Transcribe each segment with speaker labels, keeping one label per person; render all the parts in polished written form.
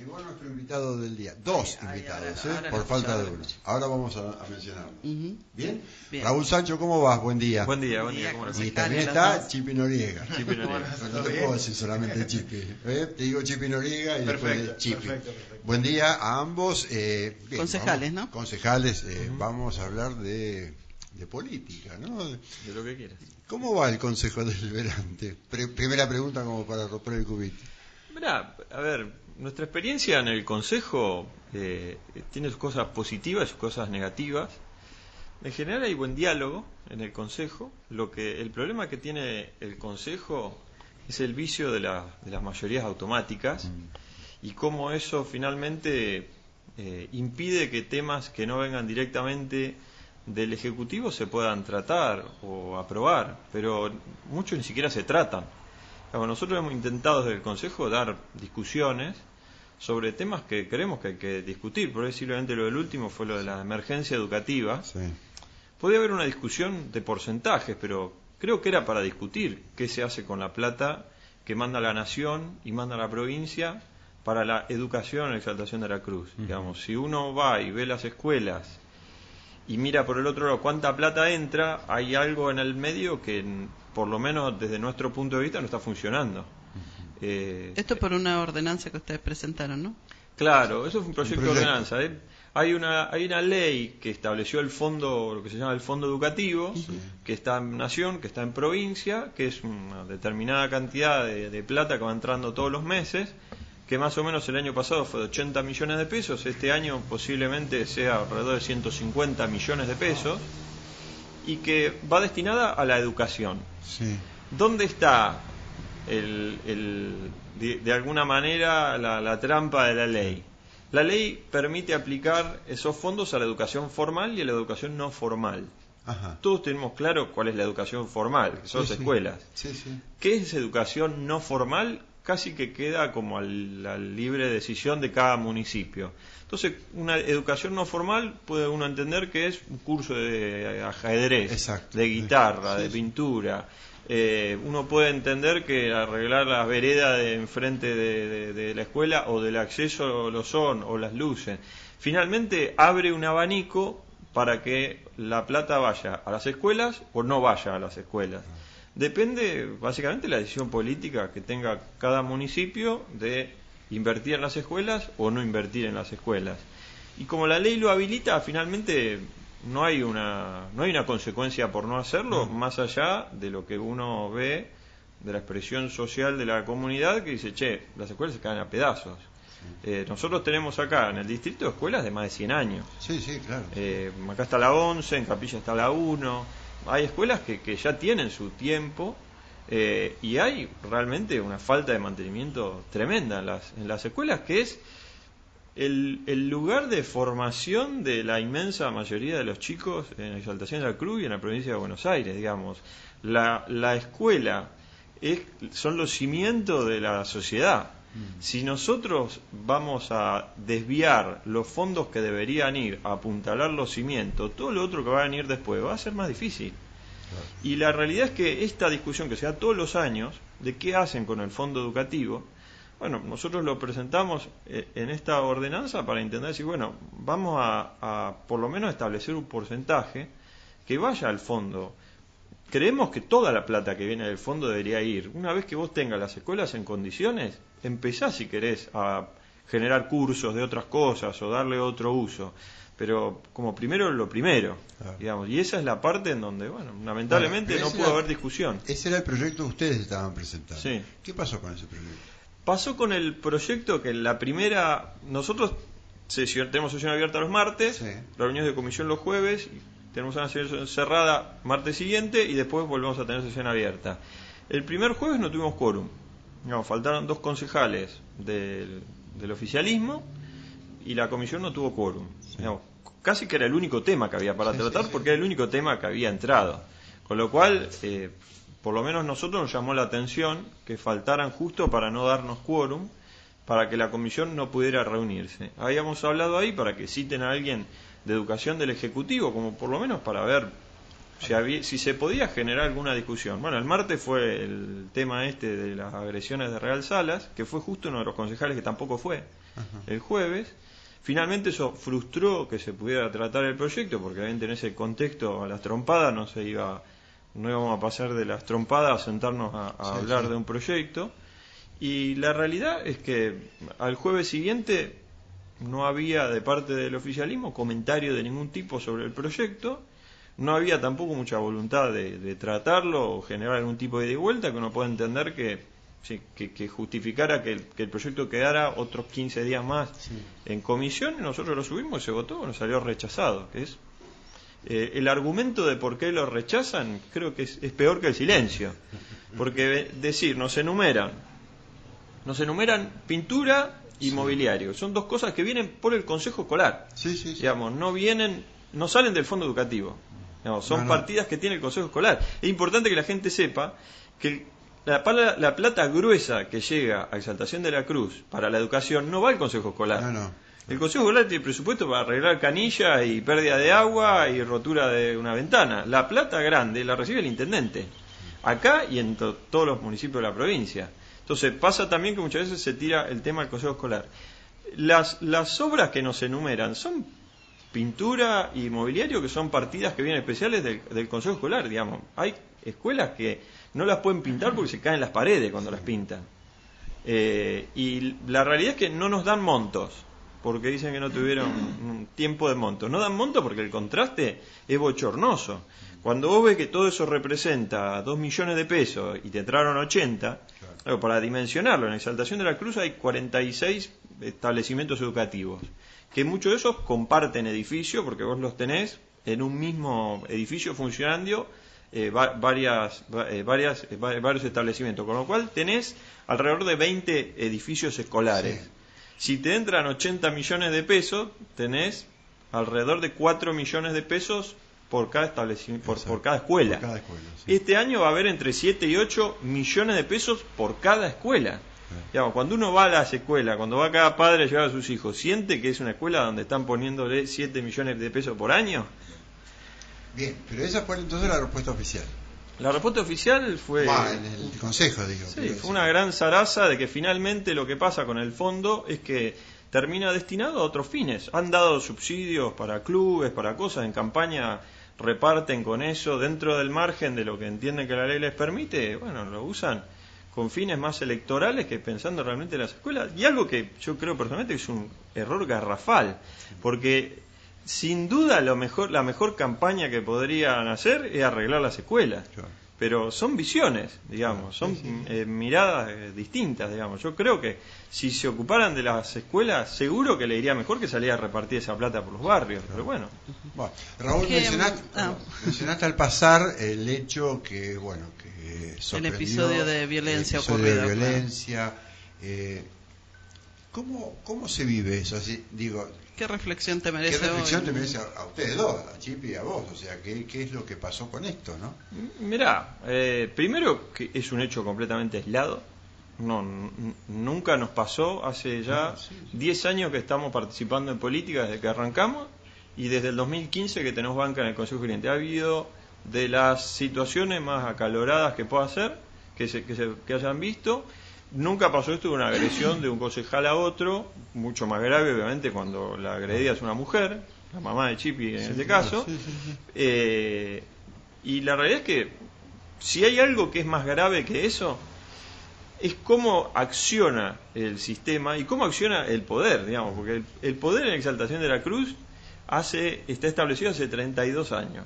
Speaker 1: Llegó nuestro invitado del día. Dos invitados,
Speaker 2: ahora
Speaker 1: por
Speaker 2: lo
Speaker 1: falta de
Speaker 2: escucho,
Speaker 1: uno. Ahora vamos a mencionarlo.
Speaker 2: Ujú.
Speaker 1: ¿Bien?
Speaker 2: Bien.
Speaker 1: Raúl Sancho, ¿cómo vas? Buen día.
Speaker 3: Buen día,
Speaker 2: Buen día,
Speaker 3: ¿cómo le
Speaker 2: ¿cómo
Speaker 3: va?
Speaker 1: Y
Speaker 2: están?
Speaker 1: también
Speaker 2: Los
Speaker 1: está
Speaker 2: dos.
Speaker 1: Chipi Noriega.
Speaker 3: Chipi Noriega.
Speaker 1: No te puedo decir solamente Chipi. Te digo Chipi Noriega y después
Speaker 4: Perfecto,
Speaker 1: Chipi.
Speaker 4: perfecto.
Speaker 1: Buen día a ambos. Bien,
Speaker 2: Concejales,
Speaker 1: vamos-
Speaker 2: ¿no?
Speaker 1: Concejales, vamos a hablar de política, ¿no?
Speaker 3: De lo que quieras.
Speaker 1: ¿Cómo va el Consejo Deliberante? Primera pregunta como para romper el cubito.
Speaker 3: Mirá, a ver, nuestra experiencia en el Consejo tiene sus cosas positivas y sus cosas negativas. En general hay buen diálogo en el Consejo. El problema que tiene el Consejo es el vicio de las mayorías automáticas y cómo eso finalmente impide que temas que no vengan directamente del Ejecutivo se puedan tratar o aprobar, pero muchos ni siquiera se tratan. Nosotros hemos intentado desde el Consejo dar discusiones sobre temas que creemos que hay que discutir. Posiblemente lo del último fue lo de la emergencia educativa.
Speaker 1: Sí.
Speaker 3: Podía haber una discusión de porcentajes, pero creo que era para discutir qué se hace con la plata que manda la Nación y manda la provincia para la educación en la Exaltación de la Cruz. Digamos, si uno va y ve las escuelas y mira por el otro lado cuánta plata entra, hay algo en el medio que, por lo menos desde nuestro punto de vista, no está funcionando.
Speaker 2: Esto por una ordenanza que ustedes presentaron, ¿no?
Speaker 3: Claro, eso fue un proyecto de
Speaker 1: proyecto.
Speaker 3: ordenanza. Hay una ley que estableció el fondo, lo que se llama el fondo educativo, que está en nación, que está en provincia, que es una determinada cantidad de plata que va entrando todos los meses, que más o menos el año pasado fue de 80 millones de pesos, este año posiblemente sea alrededor de 150 millones de pesos, y que va destinada a la educación.
Speaker 1: Sí.
Speaker 3: ¿Dónde está de alguna manera la trampa de la ley? La ley permite aplicar esos fondos a la educación formal y a la educación no formal.
Speaker 1: Ajá.
Speaker 3: Todos tenemos claro cuál es la educación formal, que son las escuelas.
Speaker 1: Sí, sí.
Speaker 3: ¿Qué es educación no formal? Casi que queda como a la libre decisión de cada municipio. Entonces, una educación no formal puede uno entender que es un curso de ajedrez,
Speaker 1: Exacto.
Speaker 3: de guitarra,
Speaker 1: Sí,
Speaker 3: de
Speaker 1: sí.
Speaker 3: pintura. Uno puede entender que arreglar las veredas de enfrente de la escuela o del acceso lo son, o las luces. Finalmente abre un abanico para que la plata vaya a las escuelas o no vaya a las escuelas. Depende básicamente de la decisión política que tenga cada municipio de invertir en las escuelas o no invertir en las escuelas. Y como la ley lo habilita, finalmente no hay una consecuencia por no hacerlo, más allá de lo que uno ve de la expresión social de la comunidad que dice, che, las escuelas se caen a pedazos. Nosotros tenemos acá en el distrito escuelas de más de 100 años.
Speaker 1: Sí, sí, claro.
Speaker 3: Acá está la 11, en Capilla está la 1. Hay escuelas que ya tienen su tiempo y hay realmente una falta de mantenimiento tremenda en las escuelas, que es el lugar de formación de la inmensa mayoría de los chicos en la Exaltación de la Cruz y en la provincia de Buenos Aires, digamos. La escuela son los cimientos de la sociedad. Si nosotros vamos a desviar los fondos que deberían ir a apuntalar los cimientos, todo lo otro que va a venir después va a ser más difícil. Y la realidad es que esta discusión que se da todos los años de qué hacen con el fondo educativo, bueno, nosotros lo presentamos en esta ordenanza para intentar decir, bueno, vamos a por lo menos establecer un porcentaje que vaya al fondo. Creemos que toda la plata que viene del fondo debería ir. Una vez que vos tengas las escuelas en condiciones, empezás si querés a generar cursos de otras cosas o darle otro uso. Pero como primero lo primero,
Speaker 1: Claro.
Speaker 3: digamos, y esa es la parte en donde, bueno, lamentablemente
Speaker 1: Bueno,
Speaker 3: no
Speaker 1: ese
Speaker 3: pudo
Speaker 1: era-
Speaker 3: haber discusión.
Speaker 1: Ese era el proyecto que ustedes estaban presentando.
Speaker 3: Sí.
Speaker 1: ¿Qué pasó con ese proyecto?
Speaker 3: Pasó con el proyecto que en la primera, nosotros tenemos sesión abierta los martes,
Speaker 1: Sí.
Speaker 3: reuniones de comisión los jueves, tenemos una sesión cerrada martes siguiente y después volvemos a tener sesión abierta. El primer jueves no tuvimos quórum, digamos, faltaron 2 concejales del oficialismo y la comisión no tuvo quórum. Digamos, casi que era el único tema que había para
Speaker 1: Sí,
Speaker 3: tratar
Speaker 1: sí, sí.
Speaker 3: porque era el único tema que había entrado. Con lo cual, por lo menos nosotros nos llamó la atención que faltaran justo para no darnos quórum, para que la comisión no pudiera reunirse. Habíamos hablado ahí para que citen a alguien de educación del Ejecutivo, como por lo menos para ver si se podía generar alguna discusión. Bueno, el martes fue el tema de las agresiones de Real Salas, que fue justo uno de los concejales que tampoco fue. El jueves. Finalmente eso frustró que se pudiera tratar el proyecto, porque obviamente en ese contexto a las trompadas no íbamos a pasar de las trompadas a sentarnos a hablar de un proyecto. Y la realidad es que al jueves siguiente no había de parte del oficialismo comentario de ningún tipo sobre el proyecto, no había tampoco mucha voluntad de tratarlo o generar algún tipo de ida y vuelta, que uno puede entender que justificara que el proyecto quedara otros 15 días más en comisión, y nosotros lo subimos y se votó, nos salió rechazado, que es el argumento de por qué lo rechazan, creo que es peor que el silencio, porque decir, nos enumeran pintura y mobiliario, son dos cosas que vienen por el Consejo Escolar, digamos, no salen del fondo educativo, digamos, son partidas que tiene el Consejo Escolar. Es importante que la gente sepa que la plata gruesa que llega a Exaltación de la Cruz para la educación no va al Consejo Escolar. El Consejo Escolar tiene presupuesto para arreglar canilla y pérdida de agua y rotura de una ventana. La plata grande la recibe el intendente, acá y en todos los municipios de la provincia. Entonces pasa también que muchas veces se tira el tema del Consejo Escolar. Las obras que nos enumeran son pintura y mobiliario, que son partidas que vienen especiales del Consejo Escolar, digamos. Hay escuelas que no las pueden pintar porque se caen las paredes cuando las pintan. Y la realidad es que no nos dan montos, porque dicen que no tuvieron un tiempo de montos. No dan montos porque el contraste es bochornoso. Cuando vos ves que todo eso representa 2 millones de pesos y te entraron 80, para dimensionarlo, en Exaltación de la Cruz hay 46 establecimientos educativos, que muchos de esos comparten edificio, porque vos los tenés en un mismo edificio funcionando varios establecimientos, con lo cual tenés alrededor de 20 edificios escolares. Si te entran 80 millones de pesos, tenés alrededor de 4 millones de pesos por cada establecimiento, por cada escuela. Este año va a haber entre 7 y 8 millones de pesos por cada escuela. Digamos, cuando uno va a las escuelas, cuando va cada padre a llevar a sus hijos, ¿siente que es una escuela donde están poniéndole 7 millones de pesos por año?
Speaker 1: Bien, pero esa fue entonces la respuesta oficial.
Speaker 3: La respuesta oficial fue...
Speaker 1: en el consejo, digo.
Speaker 3: Sí, fue una gran zaraza de que finalmente lo que pasa con el fondo es que termina destinado a otros fines. Han dado subsidios para clubes, para cosas, en campaña reparten con eso, dentro del margen de lo que entienden que la ley les permite, bueno, lo usan con fines más electorales que pensando realmente en las escuelas. Y algo que yo creo personalmente que es un error garrafal, porque sin duda la mejor campaña que podrían hacer es arreglar las escuelas. Pero son visiones, digamos, son miradas distintas, digamos. Yo creo que si se ocuparan de las escuelas, seguro que le iría mejor que salir a repartir esa plata por los barrios, pero bueno.
Speaker 1: Raúl, mencionaste al pasar el hecho que, bueno, que
Speaker 2: el episodio de violencia ocurrido.
Speaker 1: ¿Cómo se vive eso? Así, digo,
Speaker 2: ¿qué reflexión te merece
Speaker 1: ¿Qué reflexión te merece a ustedes dos, a Chipi y a vos? O sea, ¿qué es lo que pasó con esto, no?
Speaker 3: Mirá, primero que es un hecho completamente aislado. Nunca nos pasó, hace ya 10 años que estamos participando en política desde que arrancamos, y desde el 2015 que tenemos banca en el Consejo Gerente. Ha habido de las situaciones más acaloradas que pueda ser, que hayan visto. Nunca pasó esto de una agresión de un concejal a otro, mucho más grave obviamente cuando la agredida es una mujer, la mamá de Chipi en este caso. Y la realidad es que si hay algo que es más grave que eso, es cómo acciona el sistema y cómo acciona el poder, digamos, porque el poder en Exaltación de la Cruz está establecido hace 32 años.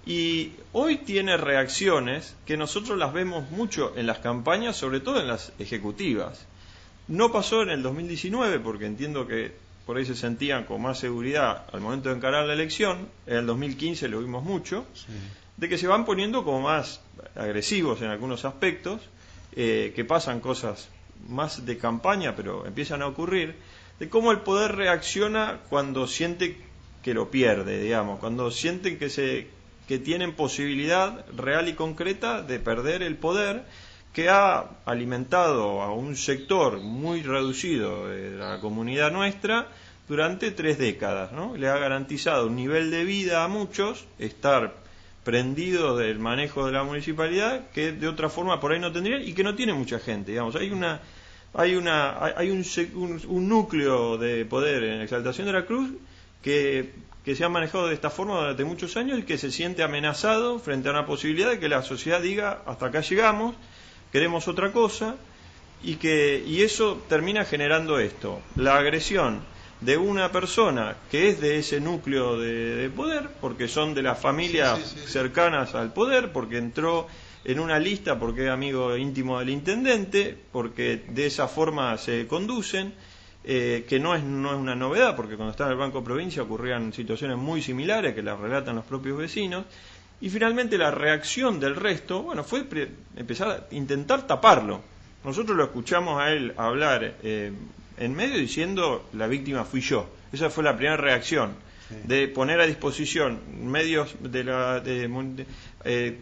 Speaker 3: Y hoy tiene reacciones que nosotros las vemos mucho en las campañas, sobre todo en las ejecutivas. No pasó en el 2019 porque entiendo que por ahí se sentían con más seguridad al momento de encarar la elección. En el 2015 lo vimos mucho, de que se van poniendo como más agresivos en algunos aspectos, que pasan cosas más de campaña pero empiezan a ocurrir, de cómo el poder reacciona cuando siente que lo pierde, digamos, cuando sienten que tienen posibilidad real y concreta de perder el poder que ha alimentado a un sector muy reducido de la comunidad nuestra durante 3 décadas, ¿no? Le ha garantizado un nivel de vida a muchos, estar prendidos del manejo de la municipalidad que de otra forma por ahí no tendrían y que no tiene mucha gente. Digamos, hay un núcleo de poder en Exaltación de la Cruz que se ha manejado de esta forma durante muchos años y que se siente amenazado frente a una posibilidad de que la sociedad diga hasta acá llegamos, queremos otra cosa, y eso termina generando esto, la agresión de una persona que es de ese núcleo de poder, porque son de las familias cercanas al poder, porque entró en una lista, porque es amigo íntimo del intendente, porque de esa forma se conducen, que no es una novedad, porque cuando estaba en el Banco Provincia ocurrían situaciones muy similares que las relatan los propios vecinos, y finalmente la reacción del resto, bueno, fue empezar a intentar taparlo. Nosotros lo escuchamos a él hablar en medio diciendo la víctima fui yo. Esa fue la primera reacción, de poner a disposición medios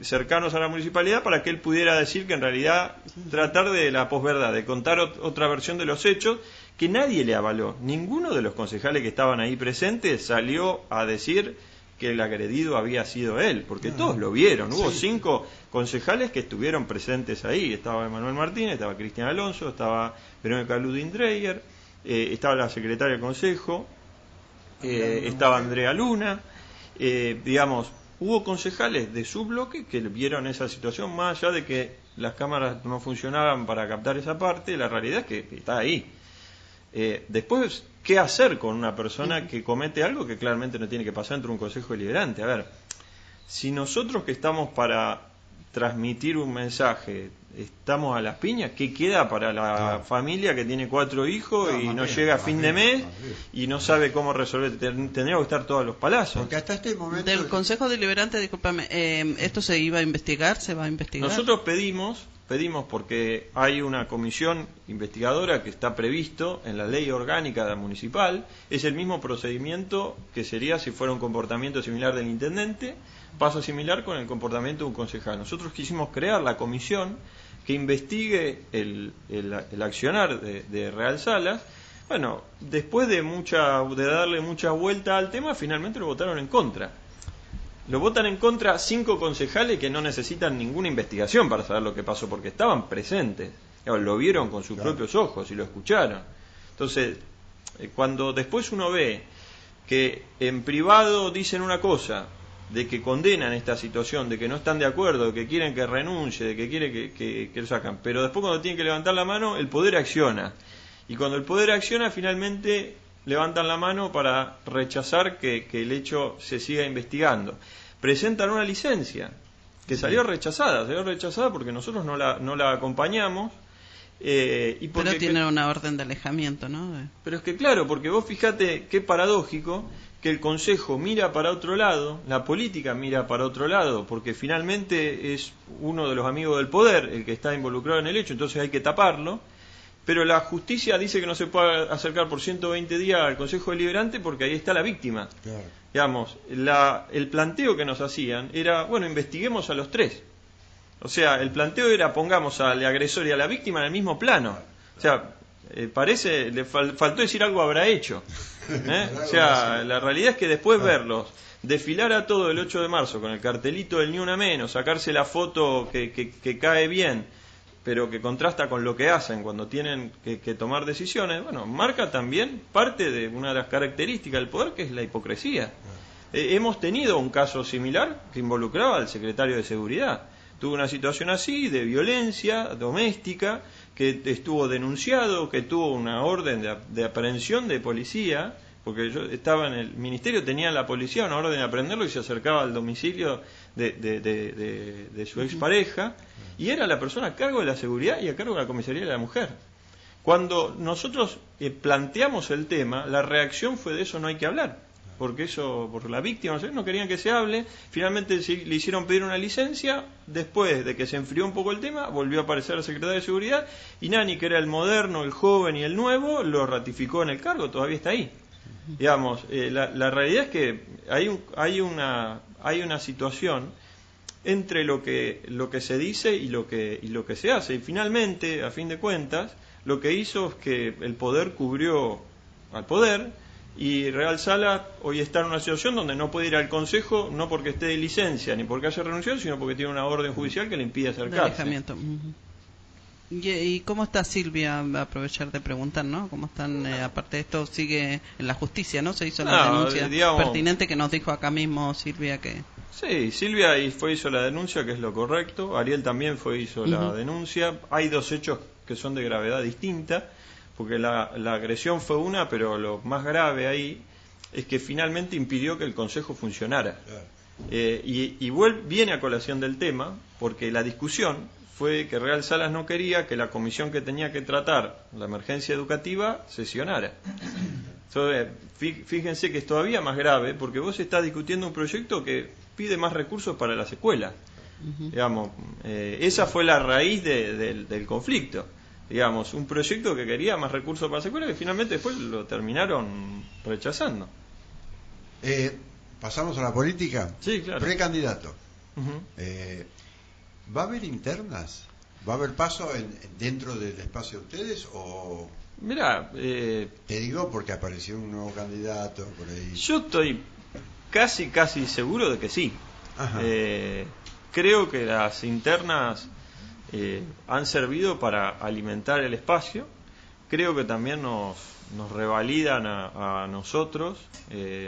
Speaker 3: cercanos a la municipalidad para que él pudiera decir que en realidad tratar de la posverdad, de contar otra versión de los hechos que nadie le avaló. Ninguno de los concejales que estaban ahí presentes salió a decir que el agredido había sido él, porque todos lo vieron. Hubo 5 concejales que estuvieron presentes ahí. Estaba Emanuel Martínez, estaba Cristian Alonso, estaba Verónica Ludin-Dreyer, estaba la secretaria del consejo, estaba Andrea Luna, digamos, hubo concejales de su bloque que vieron esa situación, más allá de que las cámaras no funcionaban para captar esa parte, la realidad es que está ahí. Después, ¿qué hacer con una persona que comete algo que claramente no tiene que pasar entre un consejo deliberante? A ver, si nosotros que estamos para transmitir un mensaje estamos a las piñas, ¿qué queda para la familia que tiene 4 hijos y no llega a fin de mes y no sabe cómo resolver? Tendría que estar todos los palazos.
Speaker 1: Porque hasta este momento...
Speaker 2: Del Consejo Deliberante, discúlpame, ¿esto se iba a investigar? ¿Se va a investigar?
Speaker 3: Nosotros pedimos porque hay una comisión investigadora que está previsto en la ley orgánica municipal. Es el mismo procedimiento que sería si fuera un comportamiento similar del intendente, pasa similar con el comportamiento de un concejal. Nosotros quisimos crear la comisión que investigue el accionar de Real Salas. Bueno, después de darle mucha vuelta al tema, finalmente lo votaron en contra. Lo votan en contra 5 concejales que no necesitan ninguna investigación para saber lo que pasó, porque estaban presentes, lo vieron con sus propios ojos y lo escucharon. Entonces, cuando después uno ve que en privado dicen una cosa, de que condenan esta situación, de que no están de acuerdo, de que quieren que renuncie, de que quieren que lo sacan, pero después cuando tienen que levantar la mano, el poder acciona. Y cuando el poder acciona, finalmente levantan la mano para rechazar que el hecho se siga investigando. Presentan una licencia que salió rechazada porque nosotros no la acompañamos. Y porque
Speaker 2: pero tienen una orden de alejamiento, ¿no?
Speaker 3: Pero es que claro, porque vos fíjate qué paradójico que el Consejo mira para otro lado, la política mira para otro lado, porque finalmente es uno de los amigos del poder el que está involucrado en el hecho, entonces hay que taparlo. Pero la justicia dice que no se puede acercar por 120 días al Consejo Deliberante porque ahí está la víctima. Claro. Digamos, el planteo que nos hacían era, bueno, investiguemos a los 3. O sea, el planteo era pongamos al agresor y a la víctima en el mismo plano. O sea, le faltó decir algo habrá hecho. O sea, la realidad es que después verlos desfilar a todo el 8 de marzo con el cartelito del Ni Una Menos, sacarse la foto que cae bien, pero que contrasta con lo que hacen cuando tienen que tomar decisiones, bueno, marca también parte de una de las características del poder, que es la hipocresía. Hemos tenido un caso similar que involucraba al secretario de Seguridad. Tuvo una situación así, de violencia doméstica, que estuvo denunciado, que tuvo una orden de aprehensión de policía, porque yo estaba en el ministerio, tenía la policía una orden de aprehenderlo y se acercaba al domicilio de su expareja, y era la persona a cargo de la seguridad y a cargo de la comisaría de la mujer. Cuando nosotros planteamos el tema, la reacción fue de eso no hay que hablar, porque eso, por la víctima, no querían que se hable. Finalmente le hicieron pedir una licencia. Después de que se enfrió un poco el tema, volvió a aparecer el secretario de Seguridad, y Nani, que era el moderno, el joven y el nuevo, lo ratificó en el cargo, todavía está ahí. Digamos, la realidad es que hay una situación entre lo que se dice y lo que se hace, y finalmente, a fin de cuentas, lo que hizo es que el poder cubrió al poder, Y Real Salas hoy está en una situación donde no puede ir al Consejo, no porque esté de licencia ni porque haya renunciado, sino porque tiene una orden judicial que le impide acercarse.
Speaker 2: ¿Y cómo está Silvia? Voy a aprovechar de preguntar, ¿no? ¿Cómo están? Aparte de esto, sigue en la justicia, ¿no? Se hizo la denuncia pertinente que nos dijo acá mismo Silvia que...
Speaker 3: Sí, Silvia hizo la denuncia, que es lo correcto. Ariel también hizo la denuncia. Hay dos hechos que son de gravedad distinta, porque la agresión fue una, pero lo más grave ahí es que finalmente impidió que el Consejo funcionara. Viene a colación del tema, porque la discusión fue que Real Salas no quería que la comisión que tenía que tratar la emergencia educativa sesionara. Entonces, fíjense que es todavía más grave, porque vos estás discutiendo un proyecto que pide más recursos para las escuelas. Digamos, esa fue la raíz del conflicto. Digamos, un proyecto que quería más recursos para las escuelas, que finalmente después lo terminaron rechazando.
Speaker 1: Pasamos a la política.
Speaker 3: Sí, claro.
Speaker 1: Precandidato. ¿Va a haber internas? ¿Va a haber paso dentro del espacio de ustedes o...?
Speaker 3: Mirá,
Speaker 1: te digo porque apareció un nuevo candidato por ahí.
Speaker 3: Yo estoy casi seguro de que sí. Creo que las internas han servido para alimentar el espacio. Creo que también nos revalidan a nosotros.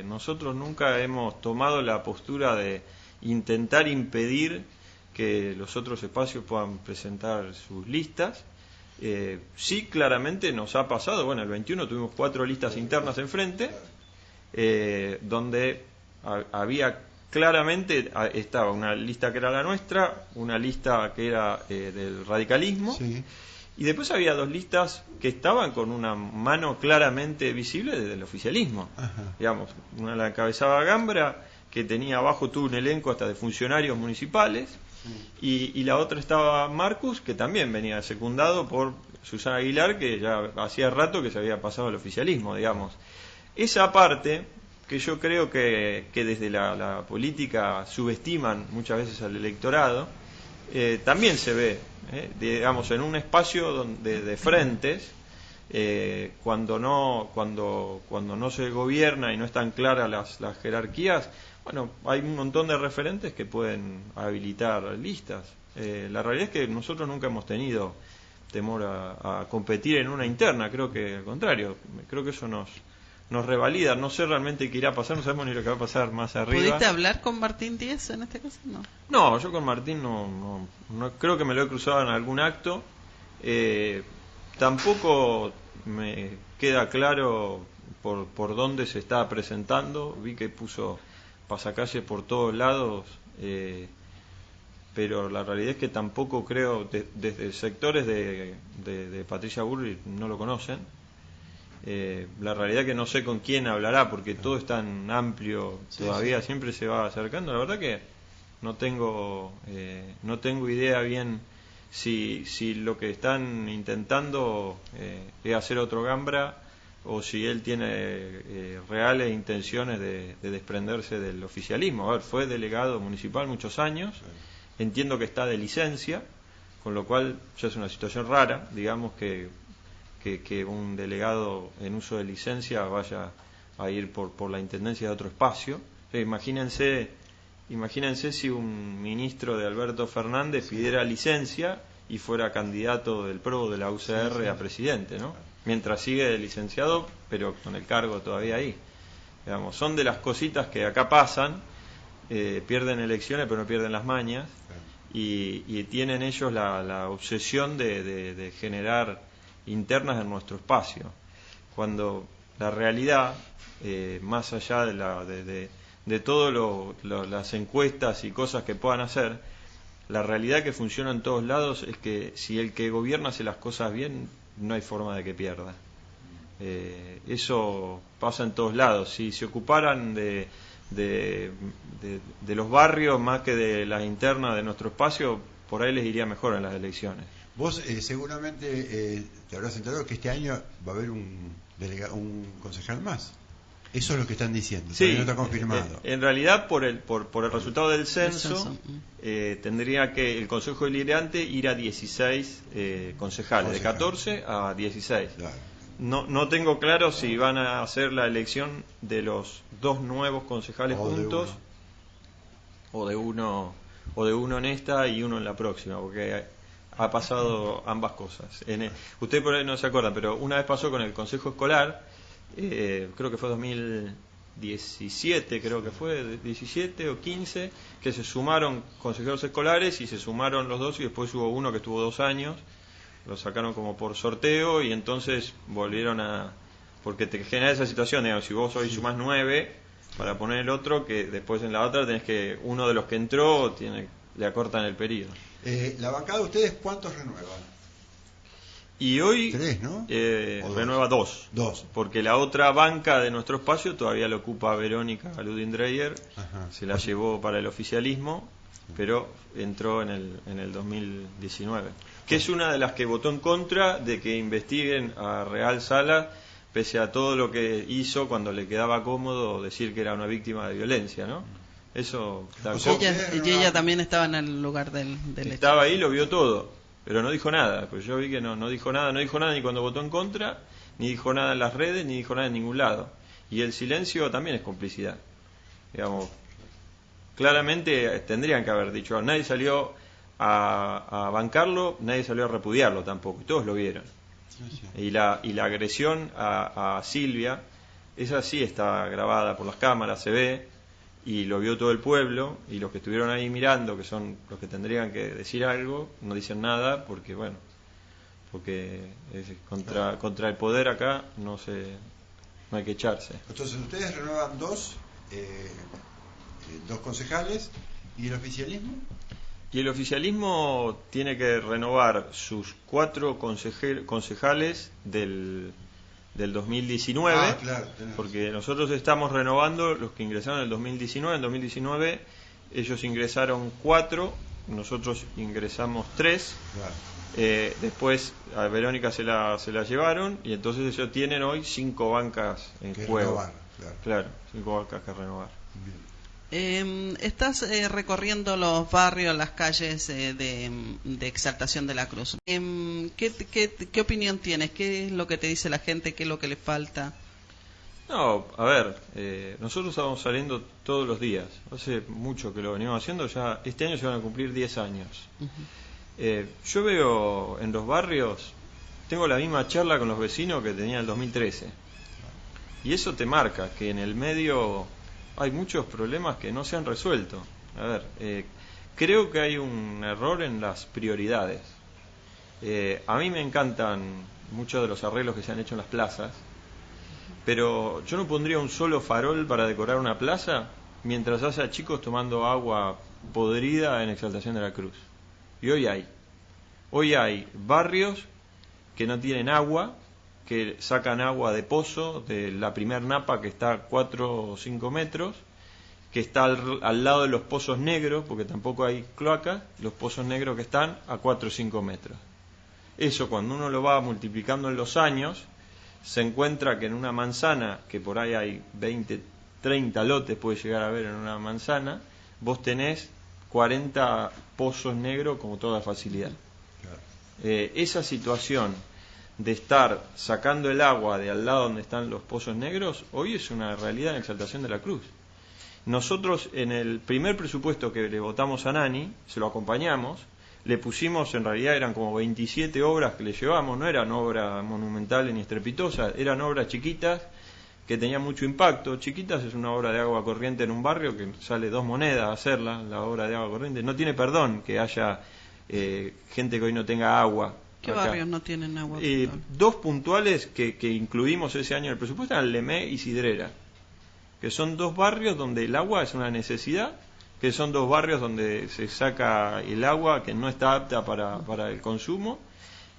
Speaker 3: Nosotros nunca hemos tomado la postura de intentar impedir que los otros espacios puedan presentar sus listas. Sí, claramente nos ha pasado, bueno, el 21 tuvimos 4 listas internas enfrente, donde había claramente, estaba una lista que era la nuestra, una lista que era del radicalismo, y después había 2 listas que estaban con una mano claramente visible desde el oficialismo. Digamos, una la encabezaba Gambra, que tenía abajo todo un elenco hasta de funcionarios municipales, y la otra estaba Marcus, que también venía secundado por Susana Aguilar, que ya hacía rato que se había pasado al oficialismo, digamos. Esa parte, que yo creo que desde la política subestiman muchas veces al electorado, también se ve, digamos, en un espacio de frentes, cuando no se gobierna y no están claras las jerarquías. Bueno, hay un montón de referentes que pueden habilitar listas. La realidad es que nosotros nunca hemos tenido temor a competir en una interna. Creo que al contrario, creo que eso nos revalida. No sé realmente qué irá a pasar, no sabemos ni lo que va a pasar más arriba.
Speaker 2: ¿Pudiste hablar con Martín Díez en este caso?
Speaker 3: No, yo con Martín no creo que me lo he cruzado en algún acto. Tampoco me queda claro por dónde se está presentando. Vi que puso pasacalles por todos lados, pero la realidad es que tampoco creo, desde sectores de Patricia Bullrich no lo conocen. La realidad es que no sé con quién hablará, porque todo es tan amplio todavía, siempre se va acercando. La verdad que no tengo idea bien si lo que están intentando es hacer otro Gambra, o si él tiene reales intenciones de desprenderse del oficialismo. A ver, fue delegado municipal muchos años, entiendo que está de licencia, con lo cual ya es una situación rara, digamos, que un delegado en uso de licencia vaya a ir por la intendencia de otro espacio. Imagínense si un ministro de Alberto Fernández pidiera licencia y fuera candidato del PRO de la UCR a presidente, ¿no? Mientras sigue licenciado, pero con el cargo todavía ahí. Digamos, son de las cositas que acá pasan, pierden elecciones pero no pierden las mañas, y tienen ellos la obsesión de generar internas en nuestro espacio, cuando la realidad, más allá de todo las encuestas y cosas que puedan hacer, la realidad que funciona en todos lados es que si el que gobierna hace las cosas bien, no hay forma de que pierda. Eso pasa en todos lados. Si se ocuparan de los barrios más que de las internas de nuestro espacio, por ahí les iría mejor en las elecciones.
Speaker 1: Vos seguramente te habrás enterado que este año va a haber un concejal más. Eso es lo que están diciendo.
Speaker 3: Sí,
Speaker 1: no está confirmado.
Speaker 3: En realidad, por el resultado del censo, tendría que el Consejo Deliberante ir a 16 concejales, de 14 a 16.
Speaker 1: Claro.
Speaker 3: no tengo claro si van a hacer la elección de los 2 nuevos concejales juntos o de uno en esta y uno en la próxima, porque ha pasado ambas cosas. Ustedes por ahí no se acuerdan, pero una vez pasó con el Consejo Escolar, creo que fue 2017, creo que fue 17 o 15, que se sumaron consejeros escolares y se sumaron los 2 y después hubo uno que estuvo 2 años, lo sacaron como por sorteo y entonces volvieron porque te genera esa situación, digamos, si vos hoy sumás 9 para poner el otro, que después en la otra tenés que, uno de los que entró le acortan el periodo.
Speaker 1: ¿La bancada de ustedes cuántos renuevan?
Speaker 3: Y hoy
Speaker 1: 3, ¿no?
Speaker 3: Renueva 2. Porque la otra banca de nuestro espacio todavía la ocupa Verónica Ludin-Dreyer. Se la llevó para el oficialismo, pero entró en el 2019. Que es una de las que votó en contra de que investiguen a Real Sala, pese a todo lo que hizo cuando le quedaba cómodo decir que era una víctima de violencia, ¿no? Eso...
Speaker 2: ella también estaba en el lugar del hecho.
Speaker 3: Estaba ahí, lo vio todo, pero no dijo nada. Pues yo vi que no dijo nada ni cuando votó en contra, ni dijo nada en las redes, ni dijo nada en ningún lado. Y el silencio también es complicidad. Digamos, claramente tendrían que haber dicho, nadie salió a bancarlo, nadie salió a repudiarlo tampoco, y todos lo vieron. Y la agresión a Silvia, esa sí está grabada por las cámaras, se ve, y lo vio todo el pueblo, y los que estuvieron ahí mirando, que son los que tendrían que decir algo, no dicen nada, porque contra el poder acá no hay que echarse.
Speaker 1: Entonces ustedes renuevan 2 concejales, ¿y el oficialismo?
Speaker 3: Y el oficialismo tiene que renovar sus 4 concejales del 2019,
Speaker 1: claro,
Speaker 3: porque nosotros estamos renovando los que ingresaron en el 2019. En 2019 ellos ingresaron 4, nosotros ingresamos 3.
Speaker 1: Claro.
Speaker 3: Después a Verónica se la llevaron y entonces ellos tienen hoy 5 bancas en juego.
Speaker 1: Renovar,
Speaker 3: claro, 5 bancas que renovar.
Speaker 1: Bien.
Speaker 2: Estás recorriendo los barrios, las calles de Exaltación de la Cruz. ¿Qué opinión tienes? ¿Qué es lo que te dice la gente? ¿Qué es lo que le falta?
Speaker 3: No, a ver, nosotros estamos saliendo todos los días. Hace mucho que lo venimos haciendo, ya este año se van a cumplir 10 años. Yo veo en los barrios, tengo la misma charla con los vecinos que tenía en el 2013. Y eso te marca que en el medio hay muchos problemas que no se han resuelto. A ver, creo que hay un error en las prioridades. A mí me encantan muchos de los arreglos que se han hecho en las plazas, pero yo no pondría un solo farol para decorar una plaza mientras haya chicos tomando agua podrida en Exaltación de la Cruz. Y hoy hay barrios que no tienen agua, que sacan agua de pozo de la primer napa que está a 4 o 5 metros, que está al lado de los pozos negros, porque tampoco hay cloacas, los pozos negros que están a 4 o 5 metros. Eso, cuando uno lo va multiplicando en los años, se encuentra que en una manzana, que por ahí hay 20, 30 lotes, puede llegar a haber en una manzana, vos tenés 40 pozos negros con toda facilidad. Esa situación de estar sacando el agua de al lado donde están los pozos negros, hoy es una realidad en Exaltación de la Cruz. Nosotros en el primer presupuesto que le votamos a Nani, se lo acompañamos, le pusimos, en realidad eran como 27 obras que le llevamos, no eran obras monumentales ni estrepitosas, eran obras chiquitas que tenían mucho impacto. Chiquitas es una obra de agua corriente en un barrio que sale 2 monedas hacerla, la obra de agua corriente. No tiene perdón que haya gente que hoy no tenga agua.
Speaker 2: ¿Qué
Speaker 3: acá.
Speaker 2: barrios no tienen agua?
Speaker 3: 2 puntuales que incluimos ese año en el presupuesto eran Lemé y Sidrera, que son 2 barrios donde el agua es una necesidad, que son 2 barrios donde se saca el agua que no está apta para el consumo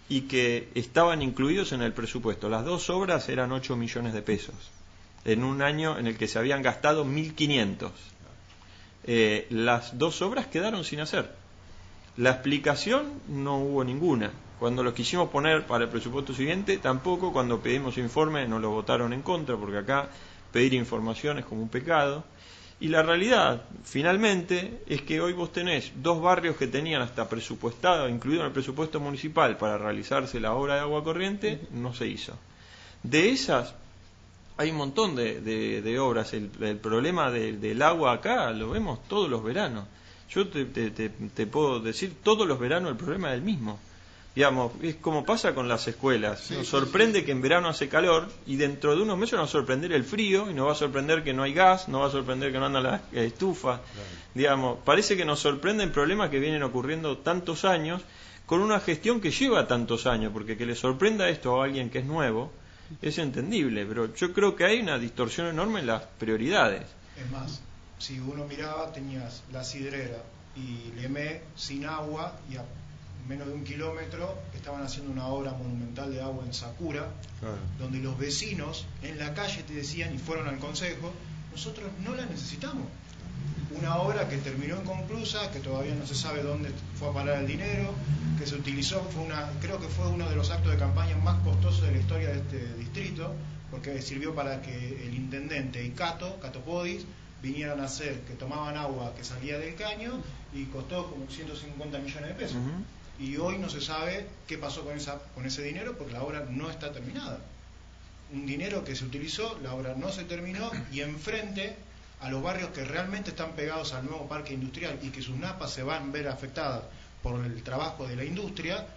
Speaker 3: y que estaban incluidos en el presupuesto. Las 2 obras eran 8 millones de pesos en un año en el que se habían gastado 1.500. Las 2 obras quedaron sin hacer. La explicación no hubo ninguna. Cuando lo quisimos poner para el presupuesto siguiente, tampoco. Cuando pedimos informe nos lo votaron en contra, porque acá pedir información es como un pecado. Y la realidad, finalmente, es que hoy vos tenés 2 barrios que tenían hasta presupuestado, incluido en el presupuesto municipal, para realizarse la obra de agua corriente, no se hizo. De esas hay un montón de obras. El problema del agua acá lo vemos todos los veranos. Yo te puedo decir, todos los veranos el problema es el mismo. Digamos, es como pasa con las escuelas. Nos sorprende que en verano hace calor y dentro de unos meses nos va a sorprender el frío y nos va a sorprender que no hay gas, nos va a sorprender que no anda la estufa. Claro. Digamos, parece que nos sorprenden problemas que vienen ocurriendo tantos años con una gestión que lleva tantos años, porque que le sorprenda esto a alguien que es nuevo es entendible, pero yo creo que hay una distorsión enorme en las prioridades.
Speaker 4: Es más, si uno miraba, tenías La Sidrera y Lemé sin agua y a menos de 1 kilómetro estaban haciendo una obra monumental de agua en Sakura, claro, donde los vecinos en la calle te decían, y fueron al consejo, nosotros no la necesitamos. Una obra que terminó inconclusa, que todavía no se sabe dónde fue a parar el dinero, que se utilizó, creo que fue uno de los actos de campaña más costosos de la historia de este distrito, porque sirvió para que el intendente y Cato Podis vinieran a hacer, que tomaban agua que salía del caño y costó como 150 millones de pesos. Y hoy no se sabe qué pasó con ese dinero porque la obra no está terminada. Un dinero que se utilizó, la obra no se terminó, y enfrente a los barrios que realmente están pegados al nuevo parque industrial y que sus napas se van a ver afectadas por el trabajo de la industria,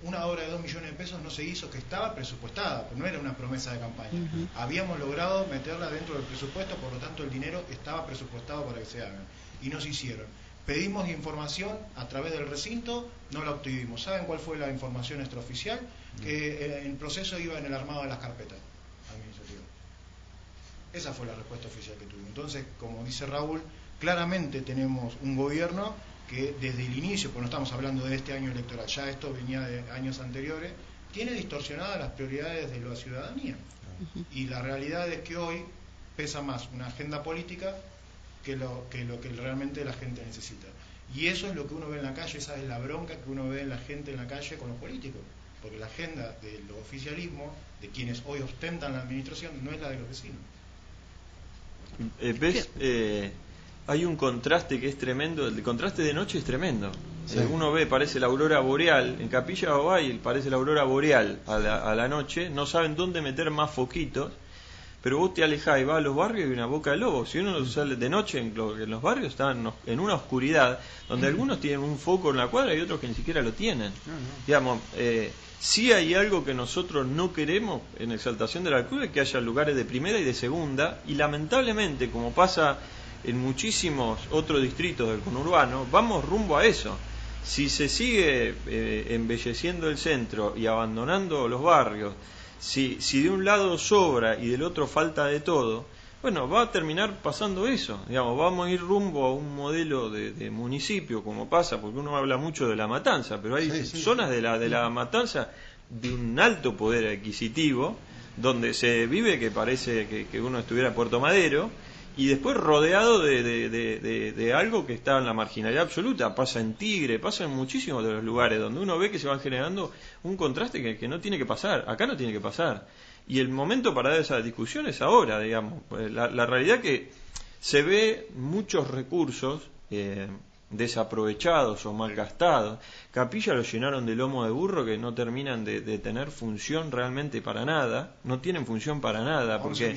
Speaker 4: una obra de 2 millones de pesos no se hizo, que estaba presupuestada, no era una promesa de campaña. Habíamos logrado meterla dentro del presupuesto, por lo tanto el dinero estaba presupuestado para que se hagan, y no se hicieron. Pedimos información a través del recinto, no la obtuvimos. ¿Saben cuál fue la información extraoficial? Que el proceso iba en el armado de las carpetas administrativas. Esa fue la respuesta oficial que tuvimos. Entonces, como dice Raúl, claramente tenemos un gobierno que desde el inicio, porque no estamos hablando de este año electoral, ya esto venía de años anteriores, tiene distorsionadas las prioridades de la ciudadanía. Y la realidad es que hoy pesa más una agenda política que lo que realmente la gente necesita. Y eso es lo que uno ve en la calle, esa es la bronca que uno ve en la gente en la calle con los políticos. Porque la agenda del oficialismo, de quienes hoy ostentan la administración, no es la de los vecinos.
Speaker 3: ¿Ves? Hay un contraste que es tremendo, el contraste de noche es tremendo. Sí. Uno ve, parece la aurora boreal, en Capilla Babay parece la aurora boreal a la noche, no saben dónde meter más foquitos, pero vos te alejás y vas a los barrios y hay una boca de lobo. Si uno sale de noche en los barrios están en una oscuridad, donde algunos tienen un foco en la cuadra y otros que ni siquiera lo tienen. Digamos, sí hay algo que nosotros no queremos en Exaltación de la Cruz, es que haya lugares de primera y de segunda, y lamentablemente, como pasa en muchísimos otros distritos del conurbano, vamos rumbo a eso. Si se sigue embelleciendo el centro y abandonando los barrios, si de un lado sobra y del otro falta de todo, bueno, va a terminar pasando eso. Digamos, vamos a ir rumbo a un modelo de municipio, como pasa, porque uno habla mucho de La Matanza, pero hay zonas de la Matanza de un alto poder adquisitivo, donde se vive que parece que uno estuviera en Puerto Madero, y después rodeado de algo que está en la marginalidad absoluta. Pasa en Tigre, pasa en muchísimos de los lugares donde uno ve que se van generando un contraste que no tiene que pasar, acá no tiene que pasar. Y el momento para dar esa discusión es ahora, digamos. La realidad que se ve muchos recursos desaprovechados o malgastados. Capilla lo llenaron de lomo de burro que no terminan de tener función realmente para nada, no tienen función para nada, porque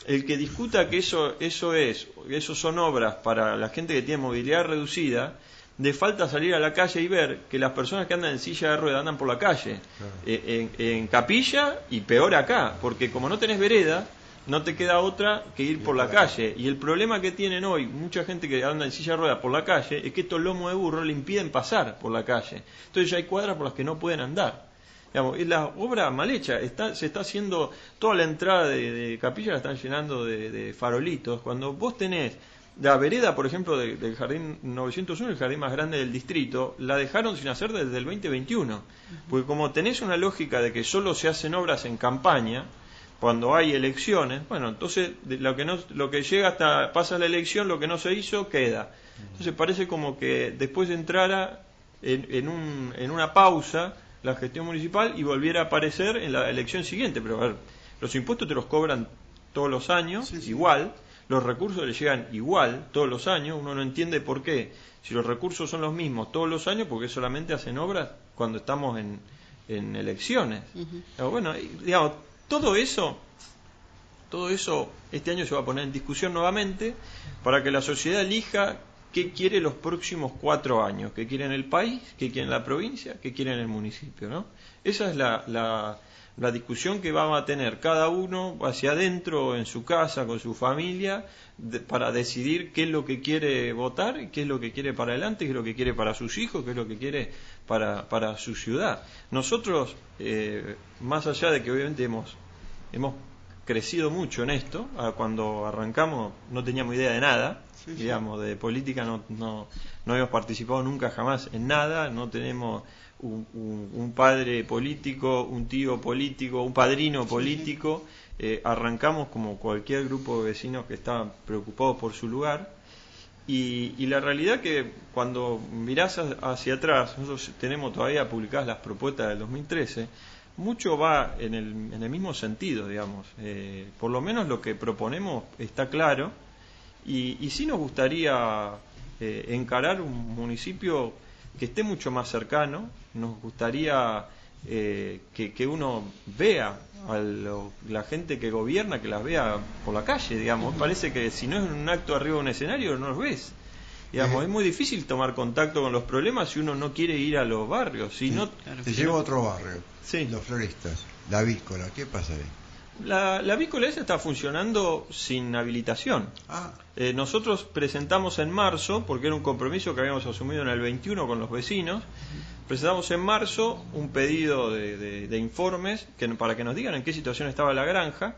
Speaker 3: el que discuta que eso son obras para la gente que tiene movilidad reducida, le falta salir a la calle y ver que las personas que andan en silla de ruedas andan por la calle, en Capilla, y peor acá, porque como no tenés vereda, no te queda otra que ir por la calle. Y el problema que tienen hoy mucha gente que anda en silla de ruedas por la calle es que estos lomos de burro le impiden pasar por la calle. Entonces ya hay cuadras por las que no pueden andar. Digamos, es la obra mal hecha. Se está haciendo toda la entrada de Capilla, la están llenando de farolitos. Cuando vos tenés la vereda, por ejemplo, del Jardín 901, el jardín más grande del distrito, la dejaron sin hacer desde el 2021. Porque como tenés una lógica de que solo se hacen obras en campaña, cuando hay elecciones, bueno, entonces lo que llega hasta pasa la elección, lo que no se hizo queda. Entonces parece como que después entrara en una pausa la gestión municipal y volviera a aparecer en la elección siguiente. Pero a ver, los impuestos te los cobran todos los años, igual, los recursos le llegan igual todos los años, uno no entiende por qué. Si los recursos son los mismos todos los años, porque solamente hacen obras cuando estamos en elecciones. Bueno, digamos, Todo eso este año se va a poner en discusión nuevamente para que la sociedad elija qué quiere los próximos 4 años, qué quiere en el país, qué quiere en la provincia, qué quiere en el municipio, ¿no? Esa es la discusión que va a tener cada uno hacia adentro, en su casa, con su familia, para decidir qué es lo que quiere votar, qué es lo que quiere para adelante, qué es lo que quiere para sus hijos, qué es lo que quiere para su ciudad. Nosotros, más allá de que obviamente hemos crecido mucho en esto, cuando arrancamos no teníamos idea de nada, digamos, de política no habíamos participado nunca jamás en nada, no tenemos un padre político, un tío político, un padrino político, arrancamos como cualquier grupo de vecinos que estaban preocupados por su lugar, y la realidad que cuando mirás hacia atrás, nosotros tenemos todavía publicadas las propuestas del 2013, mucho va en el mismo sentido, digamos. Por lo menos lo que proponemos está claro, y sí nos gustaría encarar un municipio que esté mucho más cercano. Nos gustaría que uno vea a la gente que gobierna, que las vea por la calle, digamos. Parece que si no es un acto arriba de un escenario no los ves. Digamos, es muy difícil tomar contacto con los problemas si uno no quiere ir a los barrios. Si no,
Speaker 1: te llevo a otro barrio,
Speaker 3: sí.
Speaker 1: Los Floristas, la Vícola, ¿qué pasa ahí?
Speaker 3: La Vícola esa está funcionando sin habilitación. Nosotros presentamos en marzo, porque era un compromiso que habíamos asumido en el 21 con los vecinos, presentamos en marzo un pedido de informes para que nos digan en qué situación estaba la granja.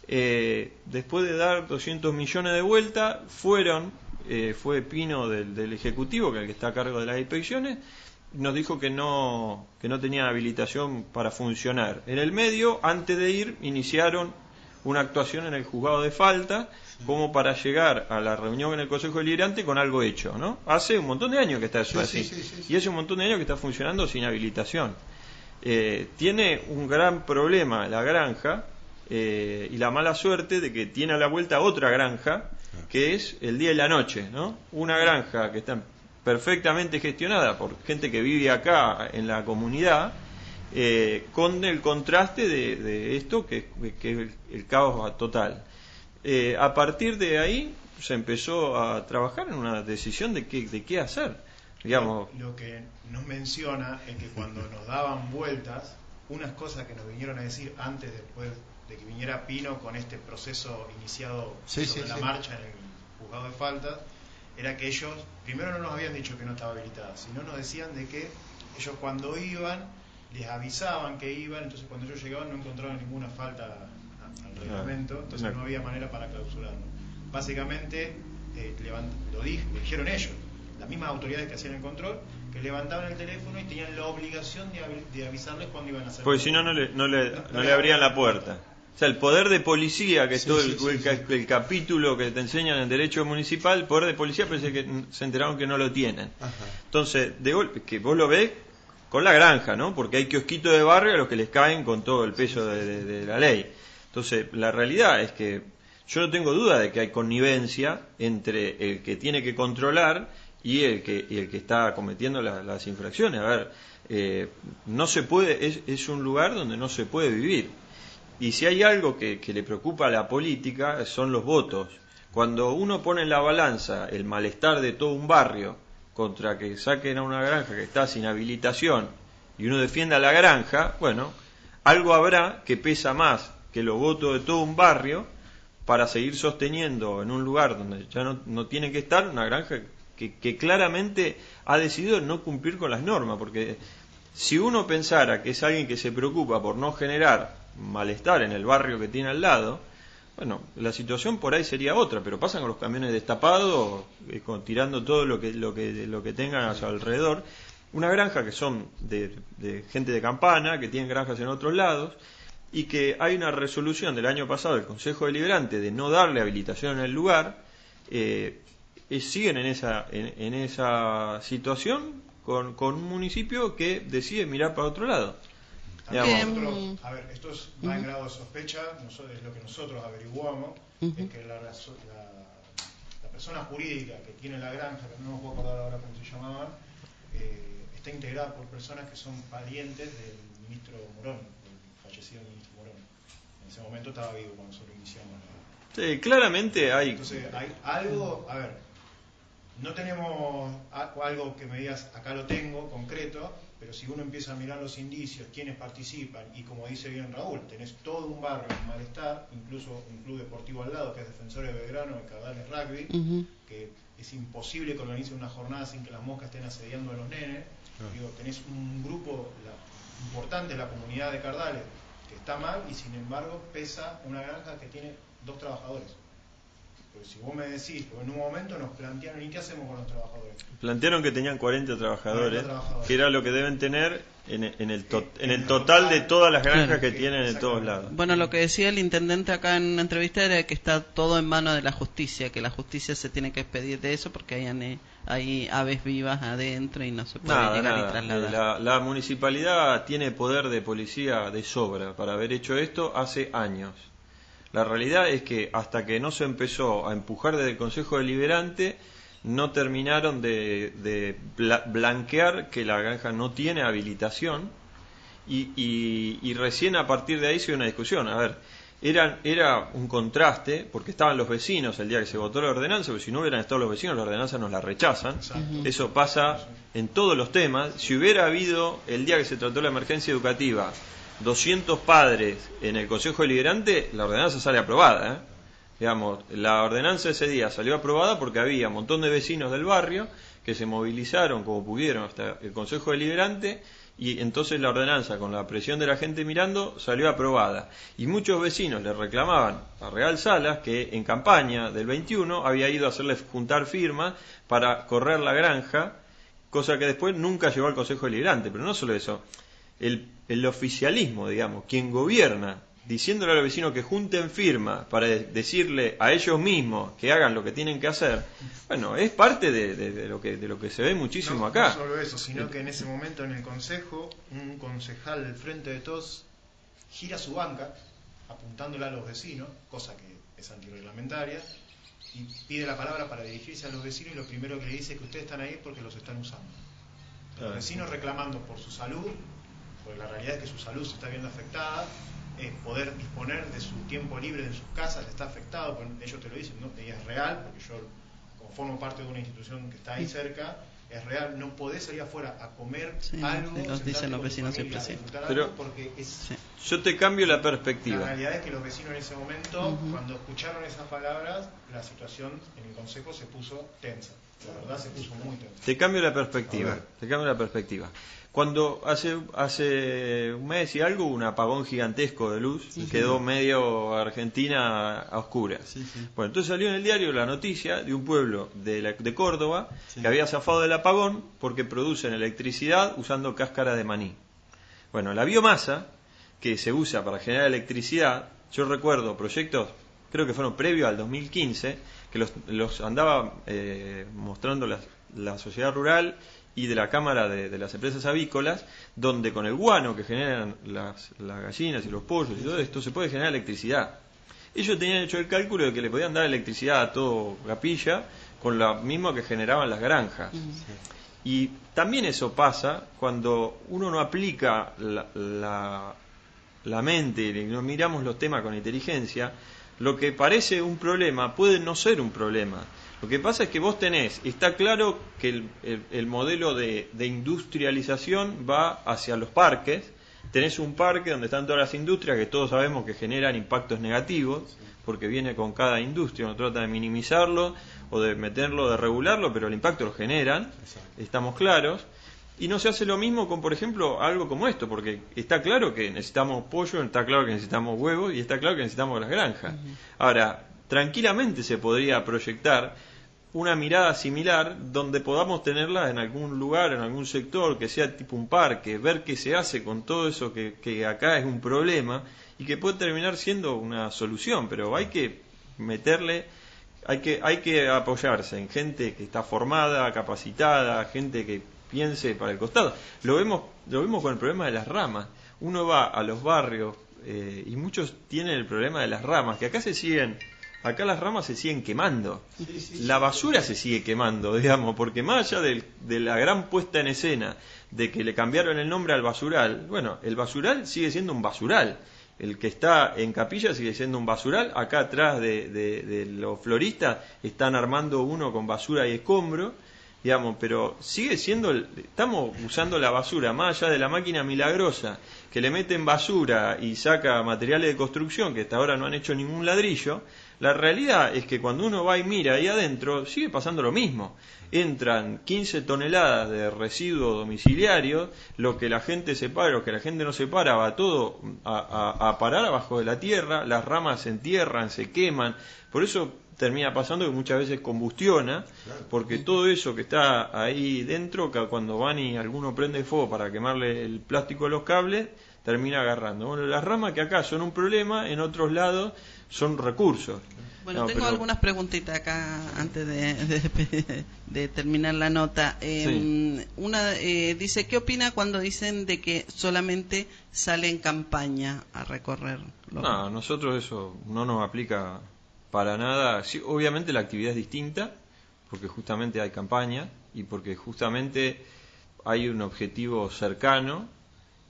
Speaker 3: Después de dar 200 millones de vuelta, fue Pino del Ejecutivo, que es el que está a cargo de las inspecciones, nos dijo que no tenían habilitación para funcionar. En el medio, antes de ir, iniciaron una actuación en el juzgado de falta, como para llegar a la reunión en el Consejo Deliberante con algo hecho, ¿no? Hace un montón de años que está eso así. Sí. Y hace un montón de años que está funcionando sin habilitación. Tiene un gran problema la granja, y la mala suerte de que tiene a la vuelta otra granja, que es el día y la noche, ¿no? Una granja que está perfectamente gestionada por gente que vive acá en la comunidad, con el contraste de esto que es el caos total. A partir de ahí se empezó a trabajar en una decisión de qué hacer, digamos.
Speaker 4: Lo que nos menciona es que cuando nos daban vueltas, unas cosas que nos vinieron a decir después de que viniera Pino con este proceso iniciado sobre la marcha en el juzgado de faltas, era que ellos primero no nos habían dicho que no estaba habilitada, sino nos decían de que ellos cuando iban les avisaban que iban, entonces cuando ellos llegaban no encontraban ninguna falta al reglamento, entonces no había manera para clausurarlo. Básicamente lo dijeron ellos, las mismas autoridades que hacían el control, que levantaban el teléfono y tenían la obligación de avisarles cuándo iban a hacer.
Speaker 3: Porque si no le abrían la puerta. O sea, el poder de policía, que es todo el capítulo que te enseñan en derecho municipal, el poder de policía parece que se enteraron que no lo tienen. Ajá. Entonces, de golpe, que vos lo ves con la granja, ¿no? Porque hay kiosquitos de barrio a los que les caen con todo el peso de la ley. Entonces, la realidad es que yo no tengo duda de que hay connivencia entre el que tiene que controlar y el que está cometiendo las infracciones. A ver, no se puede, es un lugar donde no se puede vivir. Y si hay algo que le preocupa a la política son los votos. Cuando uno pone en la balanza el malestar de todo un barrio contra que saquen a una granja que está sin habilitación y uno defienda la granja, bueno, algo habrá que pesa más que los votos de todo un barrio para seguir sosteniendo en un lugar donde ya no tiene que estar una granja que claramente ha decidido no cumplir con las normas. Porque si uno pensara que es alguien que se preocupa por no generar malestar en el barrio que tiene al lado, bueno, la situación por ahí sería otra, pero pasan con los camiones destapados, tirando todo lo que tengan a su alrededor. Una granja que son de gente de campana, que tienen granjas en otros lados, y que hay una resolución del año pasado del Consejo Deliberante de no darle habilitación en el lugar. Siguen en esa situación con un municipio que decide mirar para otro lado.
Speaker 4: Nosotros, a ver, esto va en grado de sospecha, es lo que nosotros averiguamos, es que la persona jurídica que tiene la granja, que no me puedo acordar ahora cómo se llamaba, está integrada por personas que son parientes del ministro Morón, del fallecido ministro Morón. En ese momento estaba vivo cuando nosotros iniciamos.
Speaker 3: Sí, claramente hay...
Speaker 4: Entonces, hay algo, a ver, no tenemos algo que me digas, acá lo tengo, concreto, pero si uno empieza a mirar los indicios, quiénes participan, y como dice bien Raúl, tenés todo un barrio en malestar, incluso un club deportivo al lado, que es Defensores de Belgrano, de Cardales Rugby, que es imposible que organice una jornada sin que las moscas estén asediando a los nenes. Digo, tenés un grupo importante de la comunidad de Cardales que está mal, y sin embargo pesa una granja que tiene 2 trabajadores. Porque si vos me decís, porque en un momento nos plantearon, ¿y qué hacemos con los trabajadores?
Speaker 3: Plantearon que tenían 40 trabajadores, que era lo que deben tener en el total de todas las granjas que tienen en todos lados.
Speaker 2: Bueno, lo que decía el intendente acá en una entrevista era que está todo en manos de la justicia, que la justicia se tiene que expedir de eso porque hay aves vivas adentro y no se puede llegar y trasladar.
Speaker 3: La municipalidad tiene poder de policía de sobra para haber hecho esto hace años. La realidad es que hasta que no se empezó a empujar desde el Consejo Deliberante, no terminaron de blanquear que la granja no tiene habilitación, y recién a partir de ahí se dio una discusión. A ver, era un contraste, porque estaban los vecinos el día que se votó la ordenanza, porque si no hubieran estado los vecinos, la ordenanza nos la rechazan. Eso pasa en todos los temas. Si hubiera habido, el día que se trató la emergencia educativa, 200 padres en el Consejo Deliberante, la ordenanza sale aprobada, Digamos, la ordenanza ese día salió aprobada porque había un montón de vecinos del barrio que se movilizaron como pudieron hasta el Consejo Deliberante, y entonces la ordenanza, con la presión de la gente mirando, salió aprobada. Y muchos vecinos le reclamaban a Real Salas, que en campaña del 21 había ido a hacerle juntar firmas para correr la granja, cosa que después nunca llegó al Consejo Deliberante. Pero no solo eso, el oficialismo, digamos, quien gobierna, diciéndole a los vecinos que junten firmas para decirle a ellos mismos que hagan lo que tienen que hacer, bueno, es parte de lo que se ve muchísimo acá.
Speaker 4: No solo eso, sino que en ese momento en el consejo, un concejal del Frente de Todos gira su banca apuntándola a los vecinos, cosa que es antirreglamentaria, y pide la palabra para dirigirse a los vecinos, y lo primero que le dice es que ustedes están ahí porque los están usando. Los vecinos reclamando por su salud, porque la realidad es que su salud se está viendo afectada, poder disponer de su tiempo libre en sus casas está afectado, ellos te lo dicen, ¿no? Y es real, porque yo, como formo parte de una institución que está ahí cerca, es real, no podés salir afuera a comer algo,
Speaker 2: los dicen los vecinos siempre,
Speaker 4: pero porque es,
Speaker 3: yo te cambio la perspectiva.
Speaker 4: La realidad es que los vecinos en ese momento, cuando escucharon esas palabras, la situación en el consejo se puso tensa, la verdad se puso muy tensa.
Speaker 3: Te cambio la perspectiva. Cuando hace un mes y algo hubo un apagón gigantesco de luz, quedó medio Argentina a oscuras. Bueno, entonces salió en el diario la noticia de un pueblo de Córdoba que había zafado del apagón porque producen electricidad usando cáscara de maní. Bueno, la biomasa que se usa para generar electricidad, yo recuerdo proyectos, creo que fueron previos al 2015, que los andaba mostrando la sociedad rural y de la Cámara de las Empresas Avícolas, donde con el guano que generan las gallinas y los pollos y todo esto, se puede generar electricidad. Ellos tenían hecho el cálculo de que le podían dar electricidad a todo Capilla con lo mismo que generaban las granjas. Y también eso pasa cuando uno no aplica la mente y no miramos los temas con inteligencia. Lo que parece un problema puede no ser un problema. Lo que pasa es que vos está claro que el modelo de industrialización va hacia los parques. Tenés un parque donde están todas las industrias que todos sabemos que generan impactos negativos, porque viene con cada industria, uno trata de minimizarlo o de meterlo, de regularlo, pero el impacto lo generan, estamos claros. Y no se hace lo mismo con, por ejemplo, algo como esto, porque está claro que necesitamos pollo, está claro que necesitamos huevos y está claro que necesitamos las granjas. Ahora, tranquilamente se podría proyectar una mirada similar donde podamos tenerla en algún lugar, en algún sector, que sea tipo un parque, ver qué se hace con todo eso que acá es un problema y que puede terminar siendo una solución, pero hay que meterle, hay que apoyarse en gente que está formada, capacitada, gente que piense para el costado. Lo vemos con el problema de las ramas. Uno va a los barrios y muchos tienen el problema de las ramas, que acá las ramas se siguen quemando. La basura se sigue quemando, digamos, porque más allá de la gran puesta en escena de que le cambiaron el nombre al basural, bueno, el basural sigue siendo un basural el que está en Capilla sigue siendo un basural. Acá atrás de los floristas están armando uno con basura y escombro, digamos, pero sigue siendo, estamos usando la basura, más allá de la máquina milagrosa que le meten basura y saca materiales de construcción que hasta ahora no han hecho ningún ladrillo. La realidad es que cuando uno va y mira ahí adentro, sigue pasando lo mismo. Entran 15 toneladas de residuos domiciliarios, lo que la gente separa, lo que la gente no separa, va todo a parar abajo de la tierra, las ramas se entierran, se queman, por eso termina pasando que muchas veces combustiona, porque todo eso que está ahí dentro, que cuando van y alguno prende fuego para quemarle el plástico a los cables, termina agarrando. Bueno, las ramas que acá son un problema, en otros lados son recursos.
Speaker 2: Bueno,
Speaker 3: no,
Speaker 2: tengo
Speaker 3: pero...
Speaker 2: algunas preguntitas acá antes de terminar la nota.
Speaker 3: Sí.
Speaker 2: Una dice, ¿qué opina cuando dicen de que solamente sale en campaña a recorrer?
Speaker 3: No, nosotros eso no nos aplica para nada. Sí, obviamente la actividad es distinta, porque justamente hay campaña y porque justamente hay un objetivo cercano,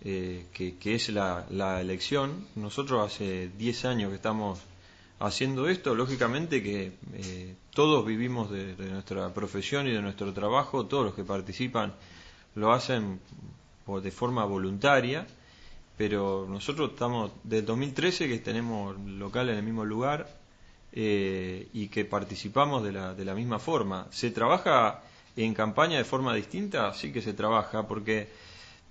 Speaker 3: que es la elección. Nosotros hace 10 años que estamos haciendo esto, lógicamente que todos vivimos de nuestra profesión y de nuestro trabajo, todos los que participan lo hacen de forma voluntaria, pero nosotros estamos desde 2013 que tenemos local en el mismo lugar, y que participamos de la misma forma. ¿Se trabaja en campaña de forma distinta? Sí que se trabaja, porque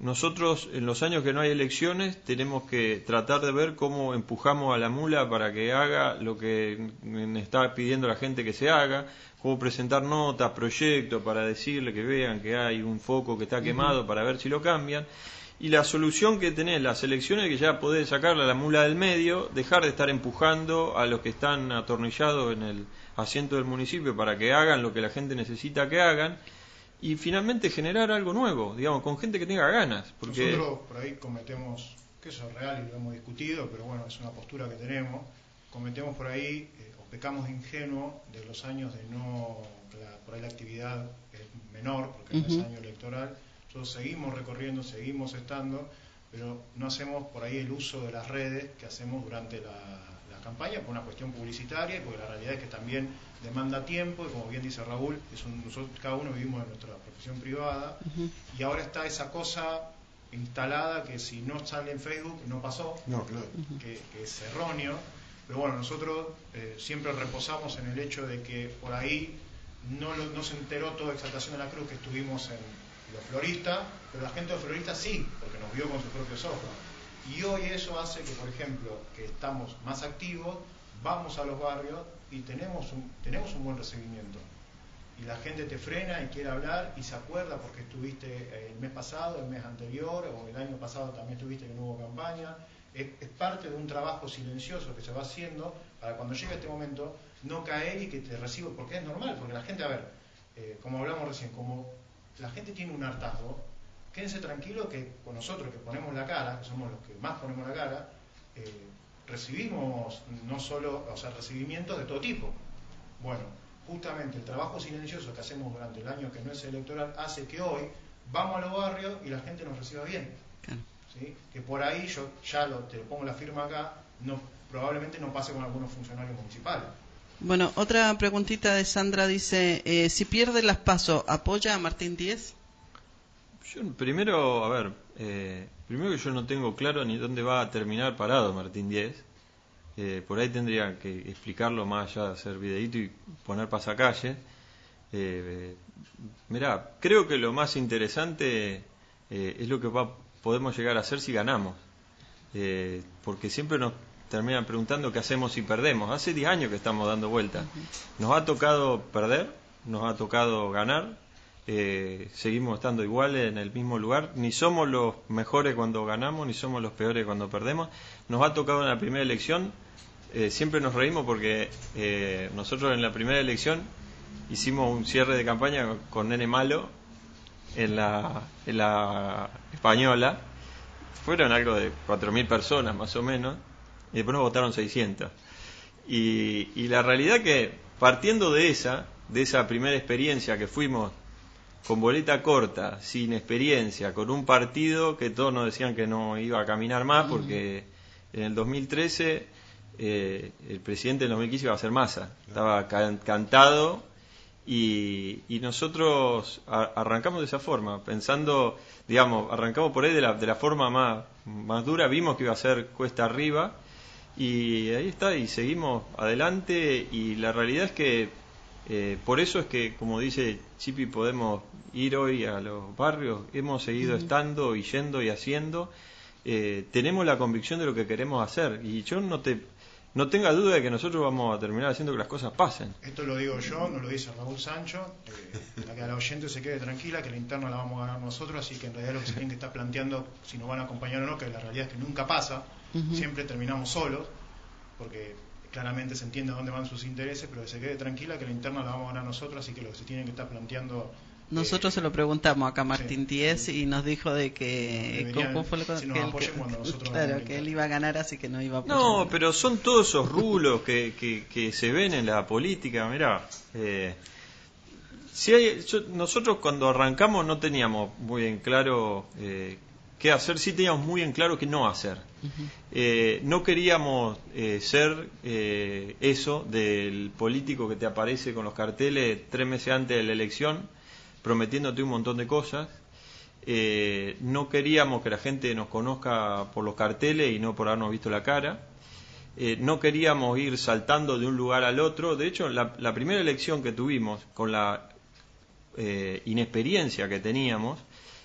Speaker 3: nosotros en los años que no hay elecciones tenemos que tratar de ver cómo empujamos a la mula para que haga lo que está pidiendo la gente que se haga, cómo presentar notas, proyectos para decirle que vean que hay un foco que está quemado para ver si lo cambian. Y la solución que tenés las elecciones es que ya podés sacarle a la mula del medio, dejar de estar empujando a los que están atornillados en el asiento del municipio para que hagan lo que la gente necesita que hagan, y finalmente generar algo nuevo, digamos, con gente que tenga ganas. Porque
Speaker 4: nosotros por ahí cometemos, que eso es real y lo hemos discutido, pero bueno, es una postura que tenemos, cometemos por ahí, o pecamos de ingenuo de los años de no, por ahí la actividad es menor, porque no es año electoral. Nosotros seguimos recorriendo, seguimos estando, pero no hacemos por ahí el uso de las redes que hacemos durante la campaña por una cuestión publicitaria, y porque la realidad es que también demanda tiempo, y como bien dice Raúl, nosotros cada uno vivimos en nuestra profesión privada, y ahora está esa cosa instalada que si no sale en Facebook no pasó,
Speaker 1: no, claro.
Speaker 4: que es erróneo, pero bueno, nosotros siempre reposamos en el hecho de que por ahí no se enteró toda Exaltación de la Cruz que estuvimos en los floristas, pero la gente de los floristas sí, porque nos vio con sus propios ojos. Y hoy eso hace que, por ejemplo, que estamos más activos, vamos a los barrios y tenemos un buen recibimiento. Y la gente te frena y quiere hablar y se acuerda porque estuviste el mes pasado, el mes anterior, o el año pasado también estuviste que no hubo campaña. Es parte de un trabajo silencioso que se va haciendo para cuando llegue este momento no caer y que te reciba, porque es normal, porque la gente, a ver, como hablamos recién, como la gente tiene un hartazgo, quédense tranquilos que con nosotros que ponemos la cara, que somos los que más ponemos la cara, recibimos no solo, o sea, recibimientos de todo tipo. Bueno, justamente el trabajo silencioso que hacemos durante el año que no es electoral hace que hoy vamos a los barrios y la gente nos reciba bien. ¿Sí? Que por ahí yo ya te lo pongo la firma acá, probablemente no pase con algunos funcionarios municipales.
Speaker 2: Bueno, otra preguntita de Sandra dice, si pierde las PASO, ¿apoya a Martín Díez?
Speaker 3: Primero que yo no tengo claro ni dónde va a terminar parado Martín Díez. Por ahí tendría que explicarlo más allá de hacer videíto y poner pasacalle. Mirá, creo que lo más interesante es lo que podemos llegar a hacer si ganamos. Porque siempre nos terminan preguntando qué hacemos si perdemos. Hace 10 años que estamos dando vueltas. Nos ha tocado perder, nos ha tocado ganar. Seguimos estando iguales en el mismo lugar, ni somos los mejores cuando ganamos, ni somos los peores cuando perdemos. Nos ha tocado en la primera elección, siempre nos reímos porque nosotros en la primera elección hicimos un cierre de campaña con Nene Malo en la española, fueron algo de 4.000 personas más o menos, y después nos votaron 600. Y la realidad que partiendo de esa primera experiencia que fuimos con boleta corta, sin experiencia, con un partido que todos nos decían que no iba a caminar más porque En el 2013, el presidente del 2015 iba a ser Massa. Estaba cantado y nosotros arrancamos de esa forma, pensando, digamos, arrancamos por ahí de la forma más dura, vimos que iba a ser cuesta arriba y ahí está, y seguimos adelante y la realidad es que por eso es que, como dice Chipi, podemos ir hoy a los barrios, hemos seguido estando y yendo y haciendo, tenemos la convicción de lo que queremos hacer y yo no tenga duda de que nosotros vamos a terminar haciendo que las cosas pasen.
Speaker 4: Esto lo digo yo, no lo dice Raúl Sancho, para que la oyente se quede tranquila, que la interna la vamos a ganar nosotros, así que en realidad lo que se tiene que estar planteando, si nos van a acompañar o no, que la realidad es que nunca pasa, siempre terminamos solos, porque claramente se entiende a dónde van sus intereses, pero que se quede tranquila, que la interna la vamos a ganar nosotros, así que lo que se tiene que estar planteando...
Speaker 2: Nosotros se lo preguntamos acá a Martín Díez y nos dijo de que ¿cómo fue lo
Speaker 4: si nos apoyen cuando nosotros
Speaker 2: claro, que él iba a ganar, así que no iba a apoyar.
Speaker 3: No, pero son todos esos rulos que se ven en la política. Mirá, nosotros cuando arrancamos no teníamos muy en claro qué hacer, sí teníamos muy en claro qué no hacer. No queríamos ser eso del político que te aparece con los carteles 3 meses antes de la elección prometiéndote un montón de cosas. No queríamos que la gente nos conozca por los carteles y no por habernos visto la cara. No queríamos ir saltando de un lugar al otro. De hecho, la primera elección que tuvimos, con la inexperiencia que teníamos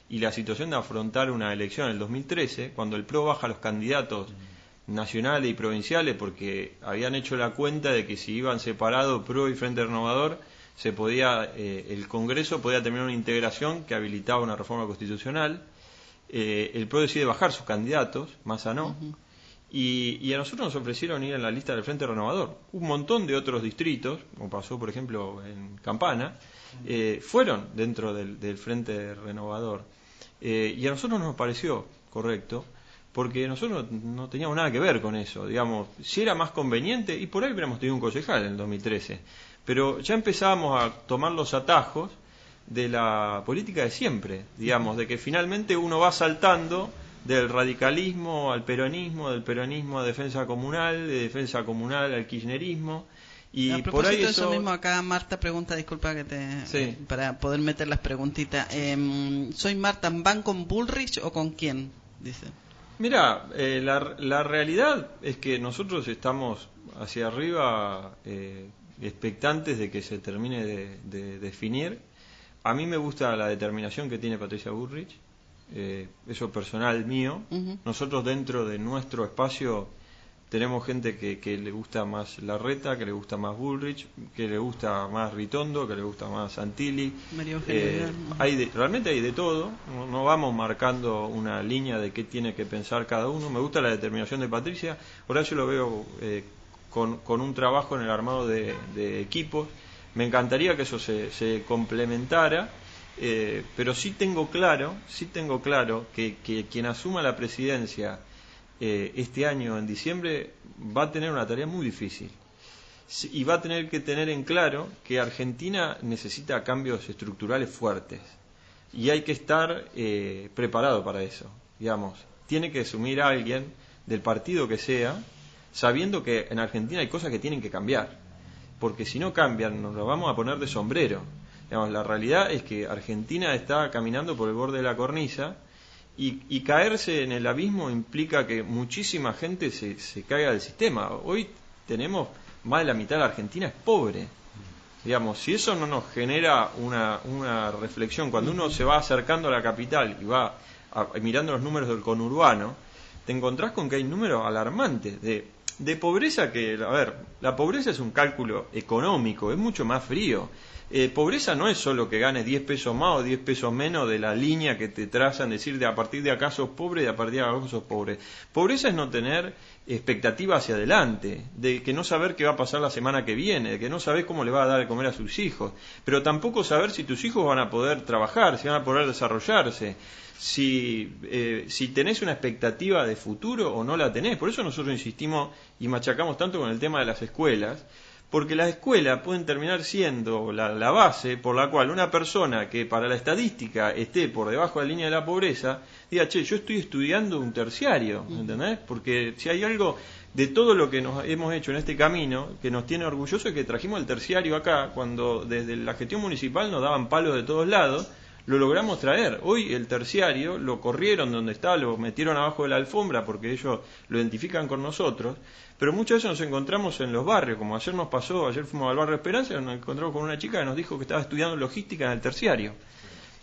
Speaker 3: y la situación de afrontar una elección en el 2013, cuando el PRO baja los candidatos nacionales y provinciales porque habían hecho la cuenta de que si iban separados PRO y Frente Renovador, se podía el Congreso podía terminar una integración que habilitaba una reforma constitucional. El PRO decide bajar sus candidatos, Massa no, y a nosotros nos ofrecieron ir en la lista del Frente Renovador. Un montón de otros distritos, como pasó por ejemplo en Campana, fueron dentro del Frente Renovador. Y a nosotros nos pareció correcto, porque nosotros no teníamos nada que ver con eso. Digamos, si era más conveniente, y por ahí hubiéramos tenido un concejal en el 2013, pero ya empezábamos a tomar los atajos de la política de siempre, digamos, de que finalmente uno va saltando del radicalismo al peronismo, del peronismo a defensa comunal, de defensa comunal al kirchnerismo. Y
Speaker 2: a propósito
Speaker 3: por ahí
Speaker 2: de eso mismo, acá Marta pregunta, disculpa que
Speaker 3: sí,
Speaker 2: para poder meter las preguntitas. Soy Marta, ¿van con Bullrich o con quién? Dice.
Speaker 3: Mira, la realidad es que nosotros estamos hacia arriba expectantes de que se termine de definir. A mí me gusta la determinación que tiene Patricia Bullrich, eso personal mío. Nosotros dentro de nuestro espacio tenemos gente que le gusta más Larreta, que le gusta más Bullrich, que le gusta más Ritondo, que le gusta más Santilli. Realmente hay de todo, no vamos marcando una línea de qué tiene que pensar cada uno. Me gusta la determinación de Patricia, ahora yo lo veo con un trabajo en el armado de equipos. Me encantaría que eso se complementara, pero sí tengo claro que quien asuma la presidencia este año en diciembre va a tener una tarea muy difícil y va a tener que tener en claro que Argentina necesita cambios estructurales fuertes y hay que estar preparado para eso. Digamos, tiene que asumir a alguien del partido que sea, sabiendo que en Argentina hay cosas que tienen que cambiar, porque si no cambian nos lo vamos a poner de sombrero. Digamos, la realidad es que Argentina está caminando por el borde de la cornisa y caerse en el abismo implica que muchísima gente se caiga del sistema. Hoy tenemos más de la mitad de la Argentina es pobre. Digamos, si eso no nos genera una reflexión, cuando uno se va acercando a la capital y va mirando los números del conurbano, te encontrás con que hay números alarmantes de pobreza que, a ver, la pobreza es un cálculo económico, es mucho más frío. Pobreza no es solo que gane 10 pesos más o 10 pesos menos de la línea que te trazan, decir de a partir de acá sos pobre y de a partir de acá sos pobre. Pobreza es no tener expectativa hacia adelante, de que no saber qué va a pasar la semana que viene, de que no sabés cómo le va a dar de comer a sus hijos, pero tampoco saber si tus hijos van a poder trabajar, si van a poder desarrollarse, si tenés una expectativa de futuro o no la tenés. Por eso nosotros insistimos y machacamos tanto con el tema de las escuelas, porque las escuelas pueden terminar siendo la base por la cual una persona que para la estadística esté por debajo de la línea de la pobreza, diga, che, yo estoy estudiando un terciario, ¿entendés? Porque si hay algo de todo lo que nos hemos hecho en este camino que nos tiene orgullosos es que trajimos el terciario acá, cuando desde la gestión municipal nos daban palos de todos lados, lo logramos traer. Hoy el terciario lo corrieron donde está, lo metieron abajo de la alfombra porque ellos lo identifican con nosotros, pero muchas veces nos encontramos en los barrios, como ayer nos pasó, ayer fuimos al barrio Esperanza y nos encontramos con una chica que nos dijo que estaba estudiando logística en el terciario.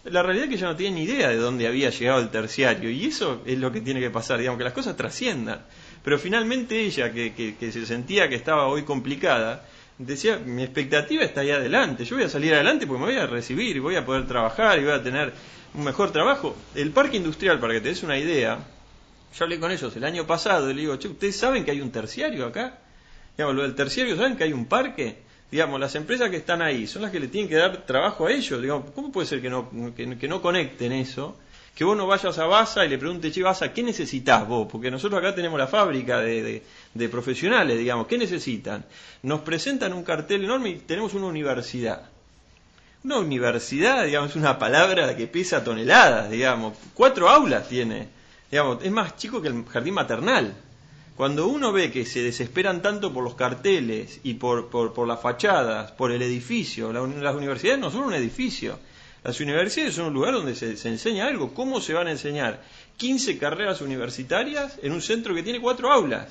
Speaker 3: La realidad es que ella no tiene ni idea de dónde había llegado el terciario, y eso es lo que tiene que pasar, digamos, que las cosas trasciendan. Pero finalmente ella, que se sentía que estaba hoy complicada, decía, mi expectativa está ahí adelante, yo voy a salir adelante porque me voy a recibir, voy a poder trabajar y voy a tener un mejor trabajo. El parque industrial, para que te des una idea, yo hablé con ellos el año pasado y le digo, che, ¿ustedes saben que hay un terciario acá? Digamos, lo del terciario, ¿saben que hay un parque? Digamos, las empresas que están ahí son las que le tienen que dar trabajo a ellos. Digamos, ¿cómo puede ser que no conecten eso? Que vos no vayas a Basa y le preguntes, che, Basa, ¿qué necesitas vos? Porque nosotros acá tenemos la fábrica de profesionales, digamos, ¿qué necesitan? Nos presentan un cartel enorme y tenemos una universidad. Una universidad, digamos, es una palabra que pesa toneladas, digamos. 4 aulas tiene. Digamos, es más chico que el jardín maternal. Cuando uno ve que se desesperan tanto por los carteles y por las fachadas, por el edificio, las universidades no son un edificio. Las universidades son un lugar donde se enseña algo. ¿Cómo se van a enseñar 15 carreras universitarias en un centro que tiene 4 aulas?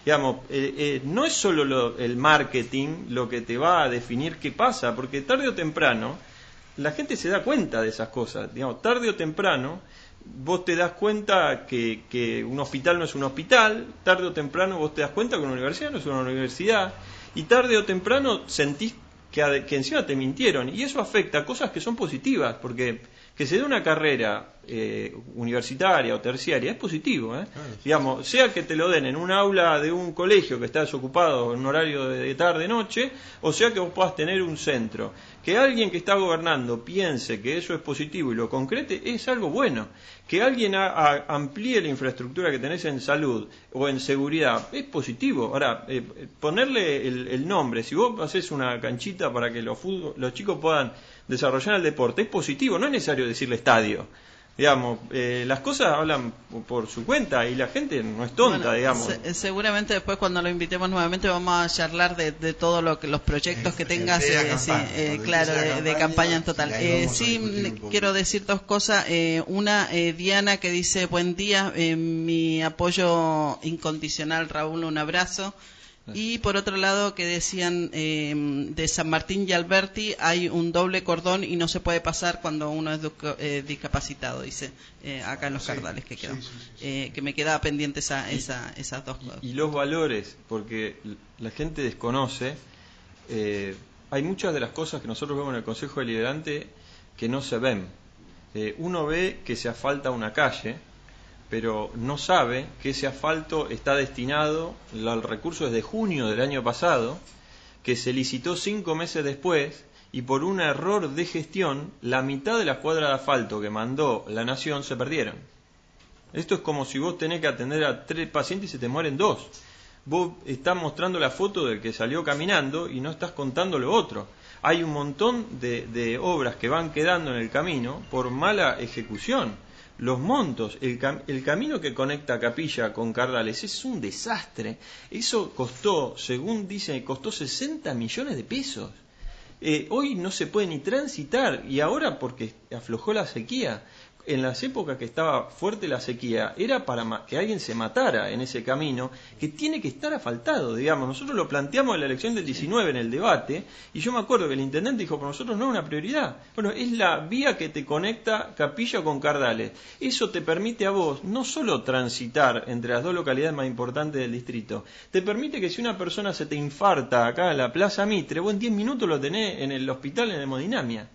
Speaker 3: Digamos, no es solo el marketing lo que te va a definir qué pasa, porque tarde o temprano la gente se da cuenta de esas cosas. Digamos, tarde o temprano vos te das cuenta que un hospital no es un hospital, tarde o temprano vos te das cuenta que una universidad no es una universidad, y tarde o temprano sentís que encima te mintieron, y eso afecta a cosas que son positivas, porque que se dé una carrera universitaria o terciaria es positivo, digamos, sea que te lo den en un aula de un colegio que está desocupado en un horario de tarde-noche, o sea que vos puedas tener un centro. Que alguien que está gobernando piense que eso es positivo y lo concrete es algo bueno. Que alguien amplíe la infraestructura que tenés en salud o en seguridad es positivo. Ahora, ponerle el nombre, si vos haces una canchita para que los chicos puedan desarrollar el deporte, es positivo, no es necesario decirle estadio. Digamos, las cosas hablan por su cuenta y la gente no es tonta, digamos.
Speaker 2: Seguramente después cuando lo invitemos nuevamente vamos a charlar de todo lo que los proyectos que tengas, claro, de campaña en total. Sí, quiero decir 2 cosas. Una, Diana, que dice, buen día, mi apoyo incondicional, Raúl, un abrazo. Y por otro lado, que decían de San Martín y Alberti hay un doble cordón y no se puede pasar cuando uno es discapacitado, dice acá en los Cardales que quedó. Que me quedaba pendiente esas 2 cosas.
Speaker 3: Y los valores, porque la gente desconoce, hay muchas de las cosas que nosotros vemos en el Consejo Deliberante que no se ven. Uno ve que se asfalta una calle, pero no sabe que ese asfalto está destinado al recurso desde junio del año pasado, que se licitó 5 meses después, y por un error de gestión, la mitad de las cuadras de asfalto que mandó la Nación se perdieron. Esto es como si vos tenés que atender a 3 pacientes y se te mueren 2. Vos estás mostrando la foto del que salió caminando y no estás contando lo otro. Hay un montón de obras que van quedando en el camino por mala ejecución. Los montos, el camino que conecta Capilla con Cardales es un desastre. Eso costó, según dicen, costó 60 millones de pesos. Hoy no se puede ni transitar, y ahora porque aflojó la sequía. En las épocas que estaba fuerte la sequía, era para que alguien se matara en ese camino, que tiene que estar asfaltado, digamos. Nosotros lo planteamos en la elección del 19, en el debate, y yo me acuerdo que el intendente dijo, para nosotros no es una prioridad. Bueno, es la vía que te conecta Capilla con Cardales. Eso te permite a vos no solo transitar entre las 2 localidades más importantes del distrito, te permite que si una persona se te infarta acá en la Plaza Mitre, vos en 10 minutos lo tenés en el hospital en hemodinamia.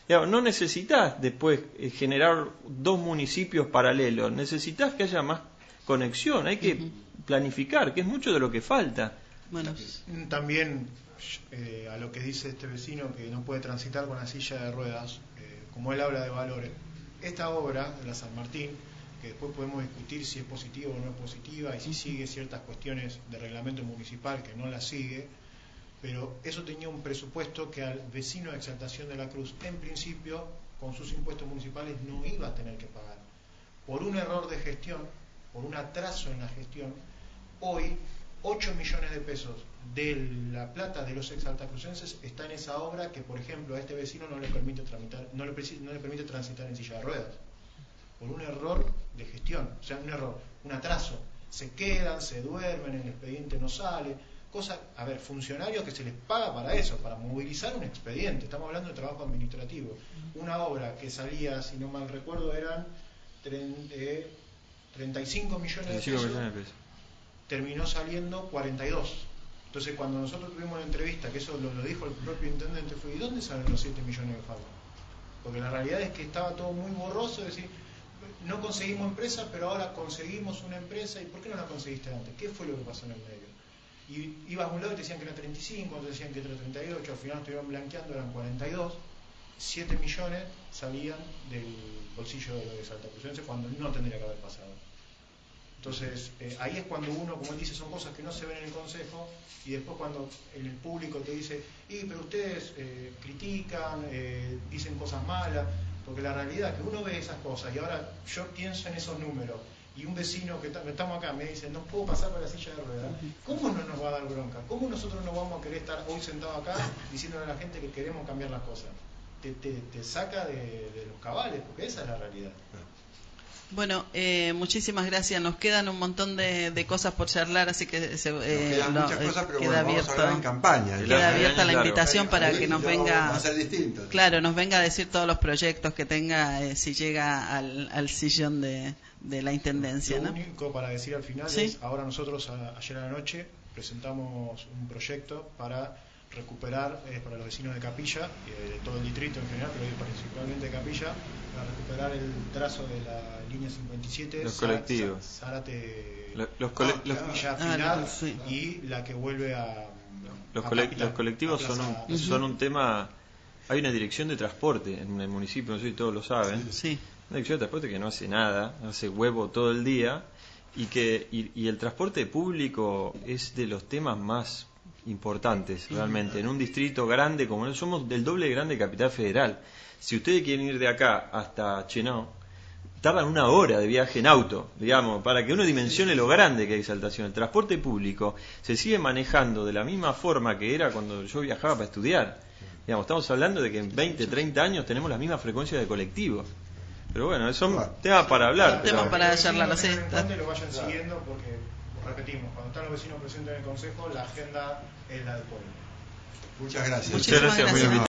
Speaker 3: No necesitas después generar 2 municipios paralelos, necesitas que haya más conexión, hay que planificar, que es mucho de lo que falta.
Speaker 4: Bueno, también a lo que dice este vecino que no puede transitar con la silla de ruedas, como él habla de valores, esta obra de la San Martín, que después podemos discutir si es positiva o no es positiva y si sigue ciertas cuestiones de reglamento municipal que no la sigue, pero eso tenía un presupuesto que al vecino de Exaltación de la Cruz, en principio, con sus impuestos municipales, no iba a tener que pagar. Por un error de gestión, por un atraso en la gestión, hoy 8 millones de pesos de la plata de los exaltacrucenses está en esa obra que, por ejemplo, a este vecino no le permite tramitar, no le permite transitar en silla de ruedas, por un error de gestión, o sea, un error, un atraso. Se quedan, se duermen, el expediente no sale, cosa, a ver, funcionarios que se les paga para eso, para movilizar un expediente, estamos hablando de trabajo administrativo. Una obra que salía, si no mal recuerdo, eran 35 millones de pesos, terminó saliendo 42. Entonces, cuando nosotros tuvimos la entrevista, que eso lo dijo el propio intendente, fue: ¿y dónde salen los 7 millones que faltan? Porque la realidad es que estaba todo muy borroso, es decir, no conseguimos empresa, pero ahora conseguimos una empresa. ¿Y por qué no la conseguiste antes? ¿Qué fue lo que pasó en el medio? Y ibas a un lado y te decían que era 35, otros decían que era 38, al final estuvieron blanqueando, eran 42. 7 millones salían del bolsillo de los exaltacrucenses cuando no tendría que haber pasado. Entonces, ahí es cuando uno, como él dice, son cosas que no se ven en el consejo, y después cuando el público te dice: pero ustedes critican, dicen cosas malas, porque la realidad es que uno ve esas cosas, y ahora yo pienso en esos números, y un vecino que estamos acá me dice: no puedo pasar por la silla de ruedas. ¿Cómo no nos va a dar bronca? ¿Cómo nosotros no vamos a querer estar hoy sentados acá diciéndole a la gente que queremos cambiar las cosas? Te saca de los cabales, porque esa es la realidad.
Speaker 2: Bueno, muchísimas gracias. Nos quedan un montón de cosas por charlar, así que
Speaker 1: nos quedan muchas cosas, pero
Speaker 2: queda
Speaker 1: bueno, vamos a hablar en campaña.
Speaker 2: Queda abierta la invitación para
Speaker 1: ahí
Speaker 2: que nos
Speaker 1: va
Speaker 2: venga,
Speaker 1: a ser distinto.
Speaker 2: claro, nos venga a decir todos los proyectos que tenga, si llega al sillón de la intendencia,
Speaker 4: Lo
Speaker 2: ¿no?
Speaker 4: único para decir al final es: ahora nosotros ayer a la noche presentamos un proyecto para recuperar, para los vecinos de Capilla, de todo el distrito en general, pero principalmente de Capilla, para recuperar el trazo de la línea 57,
Speaker 3: los colectivos,
Speaker 4: Zárate,
Speaker 3: Villa
Speaker 4: Pilar, y la que vuelve a
Speaker 3: los colectivos son un tema. Hay una dirección de transporte en el municipio, no sé si todos lo saben.
Speaker 2: Sí.
Speaker 3: Una dirección de transporte que no hace nada, hace huevo todo el día, y el transporte público es de los temas más importantes realmente en un distrito grande como nosotros. Somos del doble de grande Capital Federal. Si ustedes quieren ir de acá hasta Chenó, tardan 1 hora de viaje en auto, digamos, para que uno dimensione lo grande que hay Exaltación. El transporte público se sigue manejando de la misma forma que era cuando yo viajaba para estudiar. Digamos, estamos hablando de que en 20, 30 años tenemos la misma frecuencia de colectivos. Pero bueno, son temas para hablar.
Speaker 2: Temas para charlar,
Speaker 4: lo vayan siguiendo, porque repetimos, cuando están los vecinos presentes en el consejo, la agenda es la del pueblo.
Speaker 1: Muchas gracias.
Speaker 2: Muchísimas gracias.